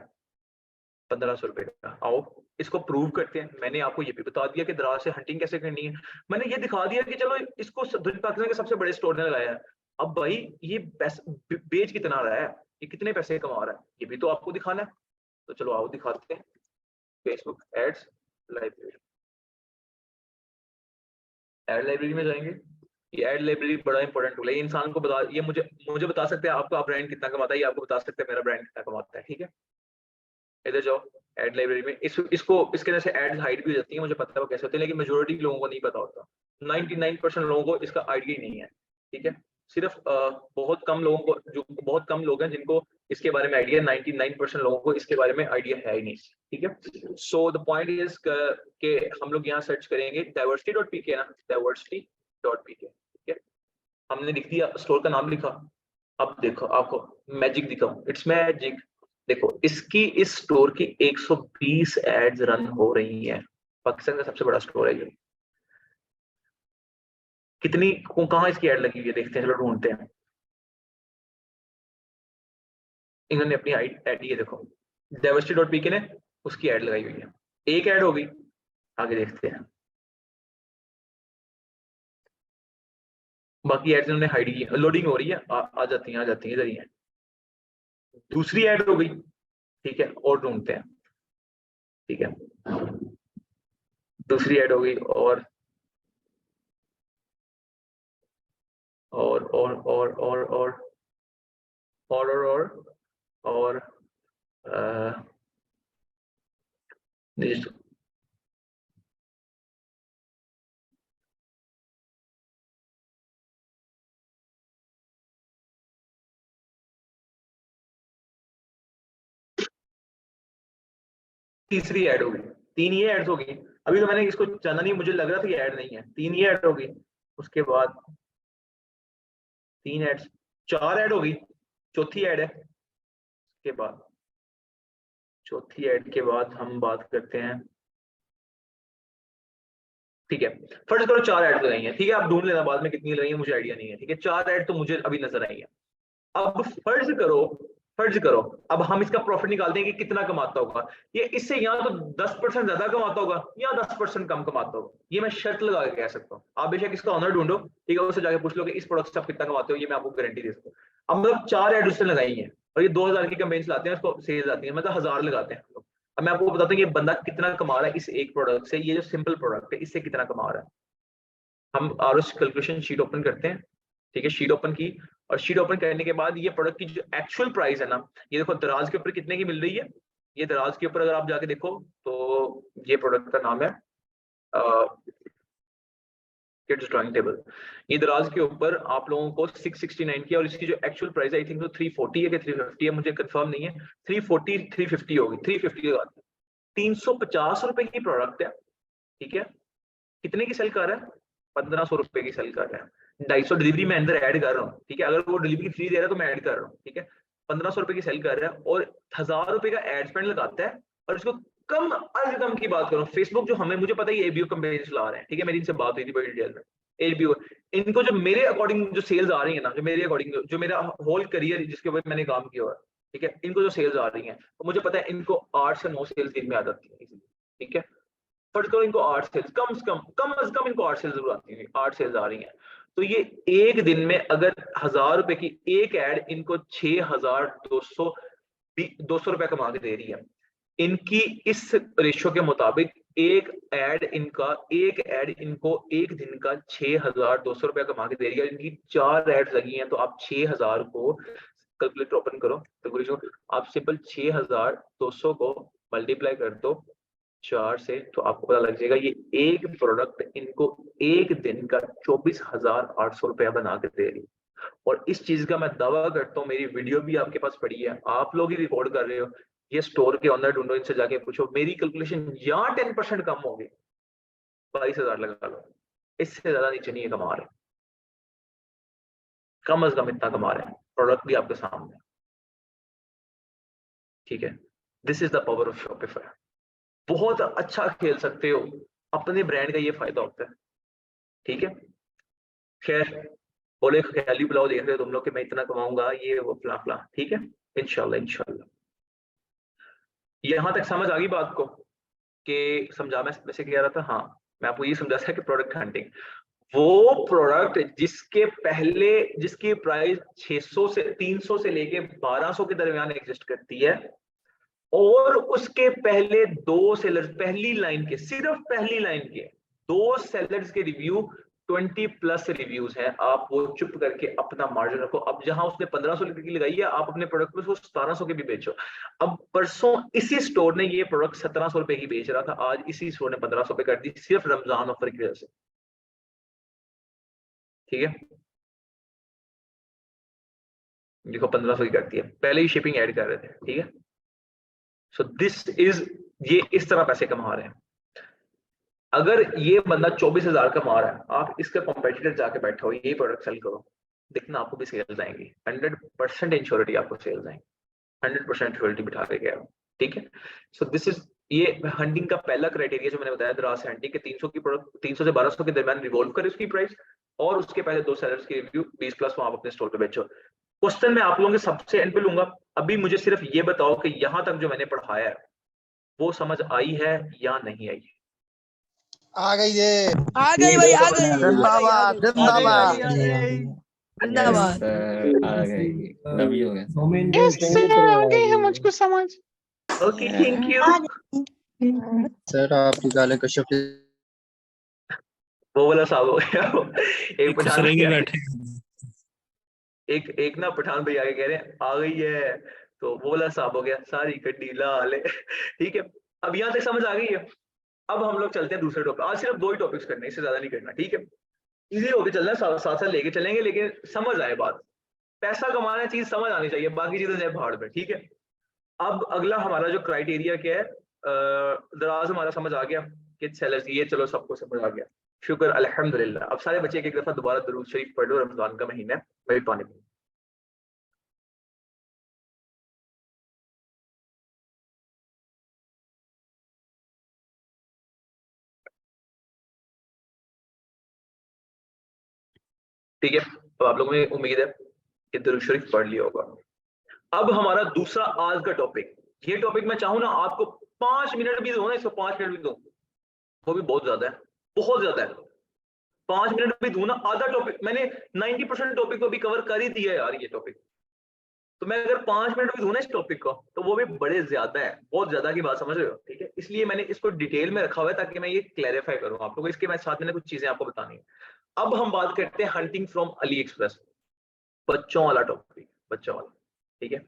1500 रुपए का। आओ इसको प्रूव करते हैं। मैंने आपको ये भी बता दिया कि दराज से हंटिंग कैसे करनी है, मैंने ये दिखा दिया कि चलो इसको पाकिस्तान के सबसे बड़े स्टोर ने लगाया है, अब भाई ये बेच कितना रहा है, ये कितने पैसे कमा रहा है, ये भी तो आपको दिखाना है। तो चलो आओ दिखाते हैं। Facebook ads library, ad library में जाएंगे। ये एड लाइब्रेरी बड़ा इंपॉर्टेंट टूल है, इंसान को बता, ये मुझे बता सकते हैं आपका ब्रांड कितना कमाता है, ये आपको बता सकते हैं मेरा ब्रांड कितना कमाता है, ठीक है। इधर जाओ एड लाइब्रेरी में, इसको इसके अंदर से एड्स हाइड भी हो जाती है, मुझे पता है वो कैसे होते हैं, लेकिन मेजोरिटी लोगों को नहीं पता होता, 99% लोगों को इसका आइडिया ही नहीं है, ठीक है। सिर्फ बहुत कम लोगों को, जो बहुत कम लोग हैं जिनको इसके बारे में आइडिया, 99% लोगों को इसके बारे में आइडिया है ही नहीं, ठीक है। सो द पॉइंट इज के हम लोग यहाँ सर्च करेंगे diversity.pk ना, diversity.pk, ठीक है। हमने लिख दिया, स्टोर का नाम लिखा। अब देखो आपको मैजिक दिखाऊं, इट्स मैजिक। देखो इसकी, इस स्टोर की 120 एड्स रन हो रही हैं, पाकिस्तान का सबसे बड़ा स्टोर है ये। कितनी, कहाँ इसकी एड लगी हुई है देखते हैं, चलो ढूंढते हैं। इन्होंने अपनी एड, ये देखो diversity.pk ने उसकी एड लगाई हुई है, एक एड हो गई। आगे देखते हैं, बाकी एड्स इन्होंने हाइड की, लोडिंग हो रही है, आ जाती हैं इधर ही है। दूसरी ऐड हो गई, ठीक है, और ढूंढते हैं, ठीक है, दूसरी ऐड हो गई, और और और और और और और और और तीसरी ऐड हो गई, 3 ये ऐड्स हो गई। अभी तो मैंने इसको जाना नहीं, मुझे लग रहा था ये ऐड नहीं है, 3 ये ऐड हो गई। उसके बाद 3 ऐड्स, 4 ऐड हो गई, चौथी ऐड है। उसके बाद चौथी ऐड के बाद हम बात करते हैं, ठीक है, फर्ज करो 4 ऐड लगाई है, ठीक है, आप ढूंढ लेना बाद में कितनी लगाई है, मुझे आइडिया नहीं है, ठीक है। 4 ऐड तो मुझे अभी नजर आई है। अब फर्ज करो अब हम इसका प्रॉफिट निकालते हैं कि कितना कमाता होगा ये, इससे यहाँ तो 10% ज्यादा कमाता होगा या 10% कम कमाता होगा, ये मैं शर्त लगा के कह सकता हूँ। आप बेशक इसका ऑनर ढूंढो, ठीक है, उससे जाके पूछ लो कि इस प्रोडक्ट से आप कितना कमाते हो, ये मैं आपको गारंटी दे सकता हूँ। अब मतलब 4 ऐड उसने लगाई है और ये 2000 की कैंपेन्स लाते हैं, उसको सेल्स आती है, मतलब 1000 लगाते हैं लोग। अब मैं आपको बताता हूँ ये बंदा कितना कमा रहा है इस एक प्रोडक्ट से, ये जो सिंपल प्रोडक्ट है इससे कितना कमा रहा है। हम आरओएस कैलकुलेशन शीट ओपन करते हैं, ठीक है, शीट ओपन की, और शीट ओपन करने के बाद ये प्रोडक्ट की जो एक्चुअल प्राइस है ना, ये देखो दराज के ऊपर कितने की मिल रही है। ये दराज के ऊपर अगर आप जाके देखो तो ये प्रोडक्ट का नाम है किड्स ड्राइंग टेबल। ये दराज के ऊपर आप लोगों को 669 की, और इसकी जो एक्चुअल प्राइस आई थिंक तो 340 है कि 350 है, मुझे कंफर्म नहीं है, 340 350 होगी, 350 का 350 रुपए की प्रोडक्ट है, ठीक है। कितने की सेल कर रहा है, 1500 रुपए की सेल कर रहा है। 250 डिलीवरी में अंदर ऐड कर रहा हूँ, ठीक है, अगर वो डिलीवरी फ्री दे रहा है तो मैं ऐड कर रहा हूँ, ठीक है। 1500 रुपए की सेल कर रहा है और 1000 रुपए का एड स्पेंड लगाता है। और इसको कम अज कम की बात करूं, फेसबुक जो हमें, मुझे पता है ये एबीओ कंपेन चला रहे हैं, ठीक है, मेरी इनसे बात हुई थी बड़ी डिटेल में। एबीओ इनको जो मेरे अकॉर्डिंग जो सेल्स आ रही है ना, जो मेरे अकॉर्डिंग जो मेरा होल करियर जिसके ऊपर मैंने काम किया हुआ है, ठीक है, इनको जो सेल्स आ रही है तो मुझे पता है इनको 8 से 9 सेल्स दिन में आ जाती है, ठीक है। फर्स्ट करो इनको 8 सेल्स कम से कम इनको 8 सेल्स जरूर आती है, 8 सेल्स आ रही हैं। तो ये एक दिन में अगर 1000 रुपए की एक ऐड इनको 6200 रुपए कमा के दे रही है। इनकी इस रेशियो के मुताबिक एक ऐड इनको एक दिन का 6200 रुपया कमा के दे रही है। इनकी 4 ऐड लगी हैं, तो आप 6000 को कैलकुलेटर ओपन करो, तो आप सिंपल 6200 को मल्टीप्लाई कर दो 4 से, तो आपको पता लग जाएगा ये एक प्रोडक्ट इनको एक दिन का 24,800 रुपया बना के दे रही है। और इस चीज का मैं दावा करता हूँ, मेरी वीडियो भी आपके पास पड़ी है, आप लोग ही रिकॉर्ड कर रहे हो, ये स्टोर के ऑनर ढूंढो, इनसे जाके पूछो, मेरी कैलकुलेशन यहाँ 10% कम होगी, 22,000 लगा लो, इससे ज्यादा नीचे नहीं कमा रहे। कम से कम इतना कमा रहे हैं, प्रोडक्ट भी आपके सामने, ठीक है। This is the power of Shopify. बहुत अच्छा खेल सकते हो, अपने ब्रांड का ये फायदा होता है, ठीक है। खैर बोले ख्याली बुलाओ, देख रहे हो तुम लोग कि मैं इतना कमाऊंगा, ये वो फला फला, ठीक है। इंशाल्लाह इंशाल्लाह। यहां तक समझ आ गई बात को कि समझा मैं वैसे कह रहा था? हाँ, मैं आपको ये समझा था कि प्रोडक्ट हंटिंग वो प्रोडक्ट जिसकी प्राइस 600 से 300 से लेके 1200 के दरमियान एग्जिस्ट करती है, और उसके पहले दो सेलर्स, पहली लाइन के, सिर्फ पहली लाइन के दो सेलर्स के रिव्यू 20+ रिव्यूज हैं, आप वो चुप करके अपना मार्जिन रखो। अब जहां उसने 1500 की लगाई है, आप अपने प्रोडक्ट में उसको 1700 के भी बेचो। अब परसों इसी स्टोर ने ये प्रोडक्ट 1700 रुपए की बेच रहा था, आज इसी स्टोर ने 1500 रुपए कर दी, सिर्फ रमजान ऑफर की वजह से, ठीक है। देखो 1500 की करती है, पहले ही शिपिंग ऐड कर रहे थे, ठीक है। सो दिस इज, ये इस तरह पैसे कमा रहे हैं। अगर ये बंदा 24,000 कमा रहा है, आप इसका कॉम्पिटिटर जाके बैठो, यही प्रोडक्ट सेल करो, देखना आपको भी सेल्स आएंगी, 100% इंश्योरिटी आपको सेल्स आएंगी, 100% इंश्योरिटी बिठा के गया, ठीक है। सो दिस इज, ये हंटिंग का पहला क्राइटेरिया जो मैंने बताया, दराज हंटिंग के 300 की प्रोडक्ट 300 से 1200 के दरमियान रिवॉल्व करे उसकी प्राइस, और उसके पहले दो सेलर्स की रिव्यू 20+ आप अपने स्टोर पे बेचो। क्वेश्चन मैं आप लोगों के सबसे एंड पे लूंगा, अभी मुझे सिर्फ ये बताओ कि यहां तक जो मैंने पढ़ाया है वो समझ आई है या नहीं आई? आ गई ये, आ गई भाई, आ गई जिंदाबाद जिंदाबाद। जिंदाबाद। आ गई, अभी हो गया। मुझको समझ। Okay, thank you. सर आपकी गालें कश्यप वो वाला साहब हो गया, एक खुश पठान रहेंगे भैया, बैठे। एक ना पठान भैया आगे कह रहे हैं आ गई है, तो वो वाला साहब हो गया, सारी गड्डी लाल है, ठीक है। अब यहाँ तक समझ आ गई है। अब हम लोग चलते हैं दूसरे टॉपिक, आज सिर्फ 2 ही टॉपिक्स करने, इससे ज्यादा नहीं करना, ठीक है। इजी होके चलना है, साथ साथ लेके चलेंगे, लेकिन समझ आए बात। पैसा कमाना चीज समझ आनी चाहिए, बाकी चीजें जाए भाड़ में, ठीक है। अब अगला हमारा जो क्राइटेरिया क्या है, दराज हमारा समझ आ गया कि सेलर्स, ये चलो सबको समझ आ गया, शुक्र अल्हम्दुलिल्लाह। अब सारे बच्चे एक दफा दोबारा दुरूद शरीफ पढ़ लो, रमजान का महीना है, मैं भी पानी पी। ठीक है, तो आप लोगों में उम्मीद है कि दुरूद शरीफ पढ़ लिया होगा। अब हमारा दूसरा आज का टॉपिक, ये टॉपिक मैं चाहूँ ना आपको 5 मिनट भी दो ना, इसको 5 मिनट भी दो, वो भी बहुत ज्यादा है, बहुत ज्यादा है। 5 मिनट भी दूं ना, आधा टॉपिक मैंने 90% टॉपिक को भी कवर कर ही दिया है यार ये टॉपिक, तो मैं अगर 5 मिनट भी दूं ना इस टॉपिक को, तो वो भी बड़े ज्यादा है, बहुत ज्यादा की बात, समझ रहे हो, ठीक है। इसलिए मैंने इसको डिटेल में रखा हुआ है ताकि मैं ये क्लैरिफाई करूं आप लोगों को, इसके साथ मैंने कुछ चीजें आपको बतानी है। अब हम बात करते हैं हंटिंग फ्रॉम अली एक्सप्रेस, बच्चों वाला टॉपिक, बच्चों वाला, ठीक है।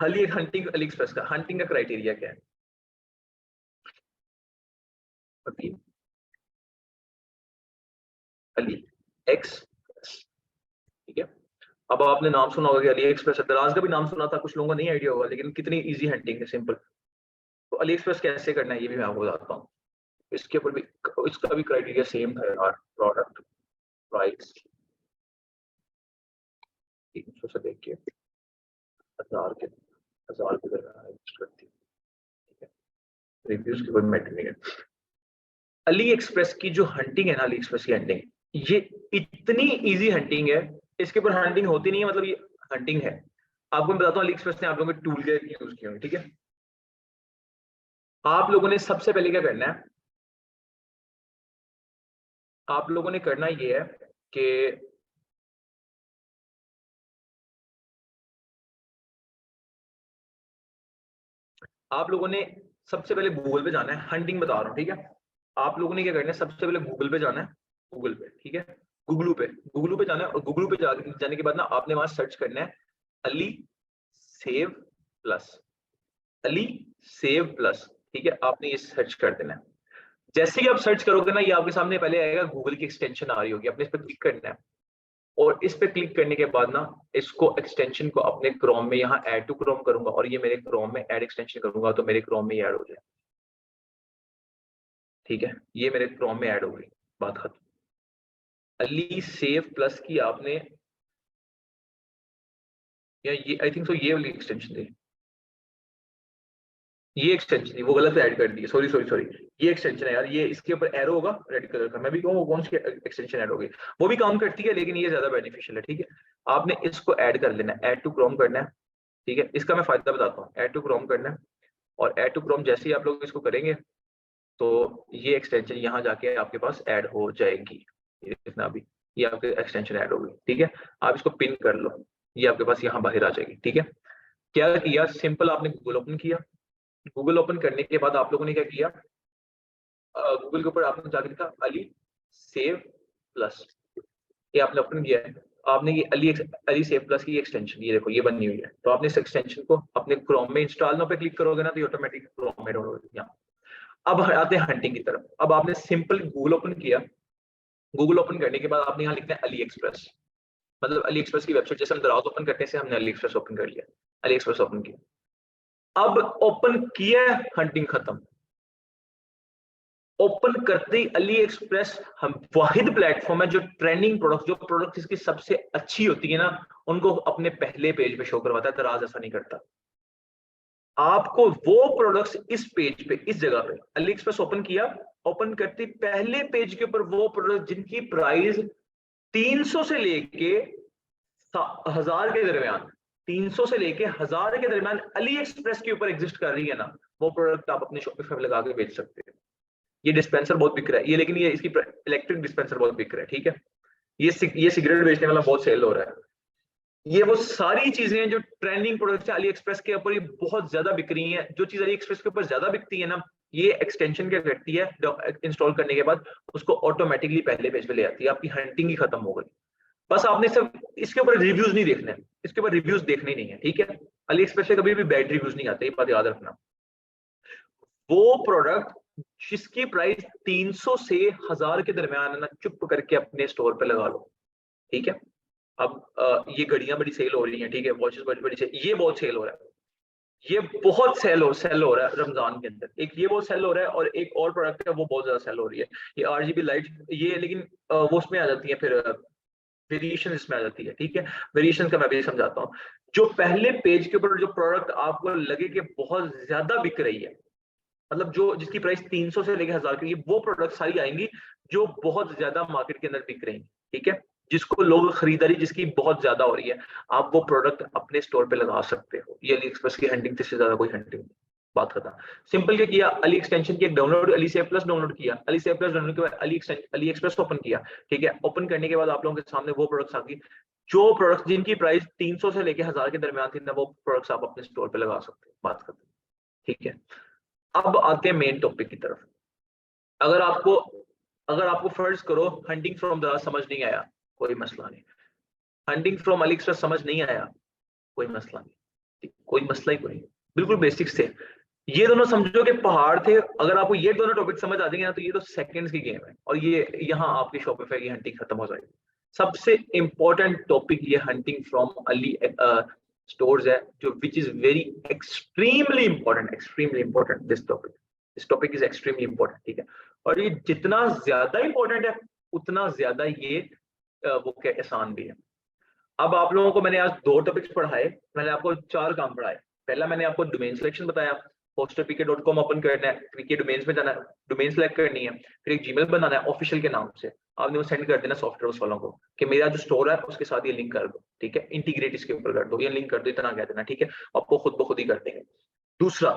हंटिंग अली एक्सप्रेस का, हंटिंग का क्राइटेरिया क्या है? अली एक्सप्रेस, ठीक है। अब आपने नाम सुना होगा कि अली एक्सप्रेस, दराज का भी नाम सुना था, कुछ लोगों को नहीं आइडिया होगा, लेकिन कितनी इजी हंटिंग है, सिंपल। तो अली एक्सप्रेस कैसे करना है ये भी मैं आपको बताता हूँ। इसके ऊपर भी, इसका भी क्राइटेरिया सेम था यार, प्रोडक्ट प्राइस 300 से लेके 1000 के दरमियान करती है, ठीक है। रिव्यूज की कोई मैटर नहीं है। अली एक्सप्रेस की जो हंटिंग है ना, अली एक्सप्रेस की हंटिंग, ये इतनी इजी हंटिंग है, इसके ऊपर हंटिंग होती नहीं है, मतलब ये हंटिंग है। आपको मैं बताता हूँ अली एक्सप्रेस ने आप लोगों के टूल के यूज किए होंगे, ठीक है। आप लोगों ने सबसे पहले क्या करना है, आप लोगों ने करना ये है कि आप लोगों ने सबसे पहले गूगल पे जाना है, हंटिंग बता रहा हूँ, ठीक है। आप लोगों ने क्या करना है, सबसे पहले गूगल पे जाना है, गूगल पे, ठीक है। गूगलू पे जाना है, और गूगलू पे जाने के बाद ना आपने वहां सर्च करना है Ali save plus, Ali save plus, ठीक है। आपने ये सर्च कर देना है। जैसे ही आप सर्च करोगे ना, ये आपके सामने पहले आएगा, गूगल की एक्सटेंशन आ रही होगी, आपने इस पर क्लिक करना है, और इस पे क्लिक करने के बाद ना इसको एक्सटेंशन को अपने क्रोम में, यहाँ ऐड टू क्रोम करूंगा, और ये मेरे क्रोम में ऐड एक्सटेंशन करूंगा, तो मेरे क्रोम में ऐड हो जाए, ठीक है। ये मेरे क्रोम में ऐड हो गई, बात खत्म। अली सेव प्लस की आपने या ये आई थिंक सो ये वाली एक्सटेंशन थी, ये एक्सटेंशन थी, वो गलत ऐड कर दी, सॉरी सॉरी सॉरी, ये एक्सटेंशन है यार, ये इसके ऊपर एरो होगा रेड कलर का, मैं भी कहूँ कौन सी एक्सटेंशन ऐड होगी, वो भी काम करती है लेकिन ये ज्यादा बेनिफिशियल है। ठीक है, आपने इसको ऐड कर लेना है, ऐड टू क्रोम करना है। ठीक है, इसका मैं फायदा बताता हूँ, ऐड टू क्रोम करना है, और ऐड टू क्रोम जैसे ही आप लोग इसको करेंगे तो ये एक्सटेंशन यहाँ जाके आपके पास ऐड हो जाएगी, ये देखना अभी ये आपके एक्सटेंशन ऐड हो गई। ठीक है, आप इसको पिन कर लो, ये आपके पास यहाँ बाहर आ जाएगी। ठीक है, क्या किया, सिंपल आपने गूगल ओपन किया, गूगल ओपन करने के बाद आप लोगों ने क्या किया, गूगल के ऊपर आपने जाके लिखा अली सेव प्लस, ये आपने ओपन किया है, आपने ये अली सेव प्लस की एक्सटेंशन ये देखो ये बनी हुई है, तो आपने इस एक्सटेंशन को अपने क्रोम में इंस्टॉल नाउ पे क्लिक करोगे ना तो ये ऑटोमेटिक क्रोम में डाउनलोड हो जाएगा। अब आते हैं हंटिंग की तरफ। अब आपने सिंपल गूगल ओपन किया, गूगल ओपन करने के बाद आपने यहाँ लिखना है अली एक्सप्रेस, मतलब अली एक्सप्रेस की वेबसाइट, जैसे हम दराज ओपन करने से हमने अली एक्सप्रेस ओपन कर लिया, अली एक्सप्रेस ओपन किया। अब ओपन किया, हंटिंग खत्म। ओपन करते ही अली एक्सप्रेस हम वाहिद प्लेटफॉर्म है जो ट्रेंडिंग प्रोडक्ट, जो प्रोडक्ट जिसकी सबसे अच्छी होती है ना, उनको अपने पहले पेज पे शो करवाता है। दराज ऐसा नहीं करता, आपको वो प्रोडक्ट्स इस पेज पे, इस जगह पे अली एक्सप्रेस ओपन किया, ओपन करते पहले पेज के ऊपर वो प्रोडक्ट जिनकी प्राइस 300 से लेके 1000 के दरमियान, 300 से लेके 1000 के दरमियान अली एक्सप्रेस के ऊपर एग्जिस्ट कर रही है ना, वो प्रोडक्ट आप अपने शॉपिफाई पे लगा के बेच सकते हैं। ये डिस्पेंसर बहुत बिक रहा है ये, लेकिन ये इसकी इलेक्ट्रिक डिस्पेंसर बहुत बिक रहा है। ठीक है, ये सिगरेट बेचने वाला बहुत सेल हो रहा है। ये वो सारी चीजें हैं जो ट्रेंडिंग प्रोडक्ट्स है अली एक्सप्रेस के ऊपर, ये बहुत ज्यादा बिक रही हैं। जो चीज अली एक्सप्रेस के ऊपर ज्यादा बिकती है ना, ये एक्सटेंशन क्या करती है, इंस्टॉल करने के बाद उसको ऑटोमेटिकली पहले पेज पे ले आती है, आपकी हंटिंग ही खत्म हो गई। बस आपने सिर्फ इसके ऊपर रिव्यूज नहीं देखने, इसके ऊपर रिव्यूज देखने ही नहीं है। ठीक है, अली एक्सप्रेस से कभी भी बैड रिव्यूज नहीं आते, ये बात याद रखना। वो प्रोडक्ट जिसकी प्राइस 300 से 1000 के दरमियान है ना, चुप करके अपने स्टोर पे लगा लो। ठीक है, अब ये घड़ियां बड़ी सेल हो रही हैं, ठीक है, वॉचेस बड़ी सेल, ये बहुत सेल हो रहा है, ये बहुत सेल हो रहा है रमजान के अंदर। एक ये बहुत सेल हो रहा है और एक और प्रोडक्ट है वो बहुत ज्यादा सेल हो रही है, ये RGB लाइट, ये लेकिन वो उसमें आ जाती है, फिर वेरिएशन इसमें आ जाती है। ठीक है, वेरिएशन का मैं भी समझाता हूँ। जो पहले पेज के ऊपर जो प्रोडक्ट आपको लगे कि बहुत ज्यादा बिक रही है, मतलब जो जिसकी प्राइस 300 से लेकर 1000 की, वो प्रोडक्ट सारी आएंगी जो बहुत ज्यादा मार्केट के अंदर बिक रही है। ठीक है, जिसको लोग खरीदारी जिसकी बहुत ज्यादा हो रही है, आप वो प्रोडक्ट अपने स्टोर पे लगा सकते हो। ये अली एक्सप्रेस की हंटिंग से ज्यादा कोई हंटिंग नहीं। बात खत्म। सिंपल क्या किया, अली एक्सटेंशन की एक download, Ali save plus download किया, अली सेव प्लस डाउनलोड के बाद अली एक्सप्रेस ओपन किया। ठीक है, ओपन करने के बाद आप लोगों के सामने वो प्रोडक्ट्स आ गई जो प्रोडक्ट्स जिनकी प्राइस 300 से लेकर 1000 के दरमियान थी ना, वो प्रोडक्ट्स आप अपने स्टोर पे लगा सकते हो। बात खत्म। ठीक है, अब आते हैं मेन टॉपिक की तरफ। अगर आपको फर्ज करो हंटिंग फ्रॉम दराज समझ नहीं आया, कोई मसला नहीं। हंटिंग फ्रॉम अली एक्सप्रेस समझ नहीं आया, कोई मसला नहीं, कोई मसला ही कोई, बिल्कुल बेसिक्स थे। ये दोनों समझो कि पहाड़ थे। अगर आपको ये दोनों टॉपिक समझ आ जाएंगे ना, तो ये तो सेकंड्स की गेम है और ये यहाँ आपकी शॉपिफाई की हंटिंग खत्म हो जाएगी। सबसे इंपॉर्टेंट टॉपिक ये हंटिंग फ्रॉम अली स्टोर्स है, जो which is very extremely important this topic is extremely important. ठीक है, और ये जितना ज्यादा इंपॉर्टेंट है उतना ज्यादा ये वो क्या आसान भी है। अब आप लोगों को मैंने आज 2 टॉपिक्स पढ़ाए, मैंने आपको 4 काम पढ़ाए। पहला मैंने आपको डोमेन सिलेक्शन बताया, hosterpk.com ओपन करना है, पीके डोमेन्स में जाना है, डोमेन सेलेक्ट करनी है, फिर एक जीमेल बनाना है ऑफिशियल के नाम से, आपने वो सेंड कर देना सॉफ्टवेयर वालों को कि मेरा जो स्टोर है उसके साथ ये लिंक कर दो। ठीक है, इंटीग्रेट इसके ऊपर कर दो, ये लिंक कर दो, इतना कह देना। ठीक है, आपको खुद ब खुद ही कर देंगे। दूसरा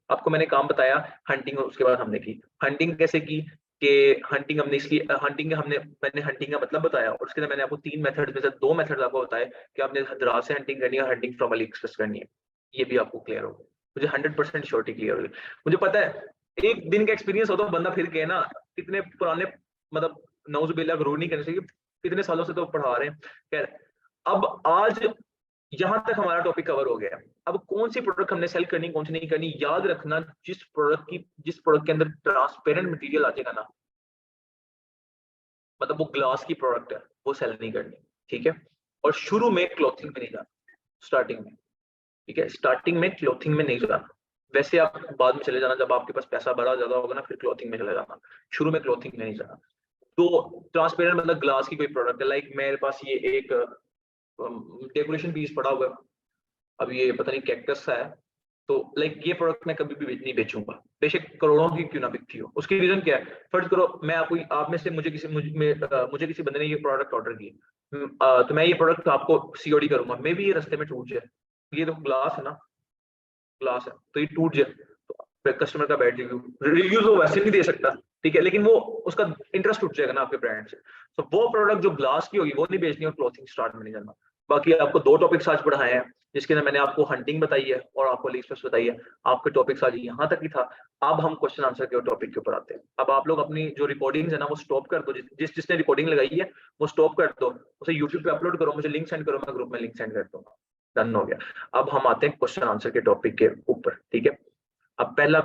आपको मैंने काम बताया हंटिंग, और उसके बाद हमने की हंटिंग कैसे की कि हंटिंग हमने इसलिए मैंने हंटिंग का मतलब बताया, और उसके अंदर मैंने आपको 3 मेथड में से 2 मेथड आपको बताए कि आपने दराज से हंटिंग करनी है, हंटिंग फ्रॉम अली एक्सप्रेस करनी है। ये भी आपको क्लियर होगा, मुझे 100% श्योरिटी क्लियर होगी। मुझे पता है एक दिन का एक्सपीरियंस होता है, बंदा फिर गए ना, कितने पुराने, मतलब नौजुबिल्लाह गुरूर नहीं करने चाहिए, कितने सालों से तो पढ़ा रहे हैं। खैर, अब आज यहां तक हमारा टॉपिक कवर हो गया। अब कौन सी प्रोडक्ट हमने सेल करनी, कौन सी नहीं करनी, याद रखना जिस प्रोडक्ट के अंदर ट्रांसपेरेंट मटेरियल आ जाएगा ना, मतलब वो ग्लास की प्रोडक्ट है, वो सेल नहीं करनी। ठीक है, और शुरू में क्लॉथिंग में नहीं जाना, स्टार्टिंग में। ठीक है, स्टार्टिंग में क्लॉथिंग में नहीं जाना, वैसे आप बाद में चले जाना जब आपके पास पैसा बड़ा ज्यादा होगा ना, फिर क्लॉथिंग में चले जाना, शुरू में क्लॉथिंग में नहीं जाना। तो ट्रांसपेरेंट मतलब ग्लास की कोई प्रोडक्ट है, लाइक मेरे पास ये एक डेकोरेशन पीस पड़ा हुआ है, अब ये पता नहीं कैक्टस है, तो लाइक ये प्रोडक्ट मैं कभी भी नहीं बेचूंगा, बेशक करोड़ों की क्यों ना बिकती हो। उसकी रीजन क्या है? फर्ज करो मैं आपको, आप में से मुझे किसी किसी बंदे ने ये प्रोडक्ट ऑर्डर किया, तो मैं ये प्रोडक्ट आपको सीओडी करूंगा, मे भी ये रास्ते में टूट जाए, ये तो ग्लास है ना, ग्लास है तो ये टूट जाए, तो कस्टमर का बैड रिव्यूज वो वैसे नहीं दे सकता, ठीक है, लेकिन वो उसका इंटरेस्ट उठ जाएगा ना आपके ब्रांड से। तो वो प्रोडक्ट जो ग्लास की होगी वो नहीं बेचनी और क्लॉथिंग स्टार्ट में नहीं जाना। बाकी आपको 2 टॉपिक्स आज पढ़ाए हैं, जिसके अंदर मैंने आपको हंटिंग बताई है और आपको अलीएक्सप्रेस बताई है। आपके टॉपिक्स आज यहाँ तक ही था। अब हम क्वेश्चन आंसर के टॉपिक के ऊपर आते हैं। अब आप लोग अपनी जो रिकॉर्डिंग्स है ना वो स्टॉप कर दो, जिसने रिकॉर्डिंग लगाई है वो स्टॉप कर दो, उसे यूट्यूब पे अपलोड करो, मुझे लिंक सेंड करो, मैं ग्रुप में लिंक सेंड कर दूंगा। डन हो गया। अब हम आते हैं क्वेश्चन आंसर के टॉपिक के ऊपर, ठीक है। अब पहला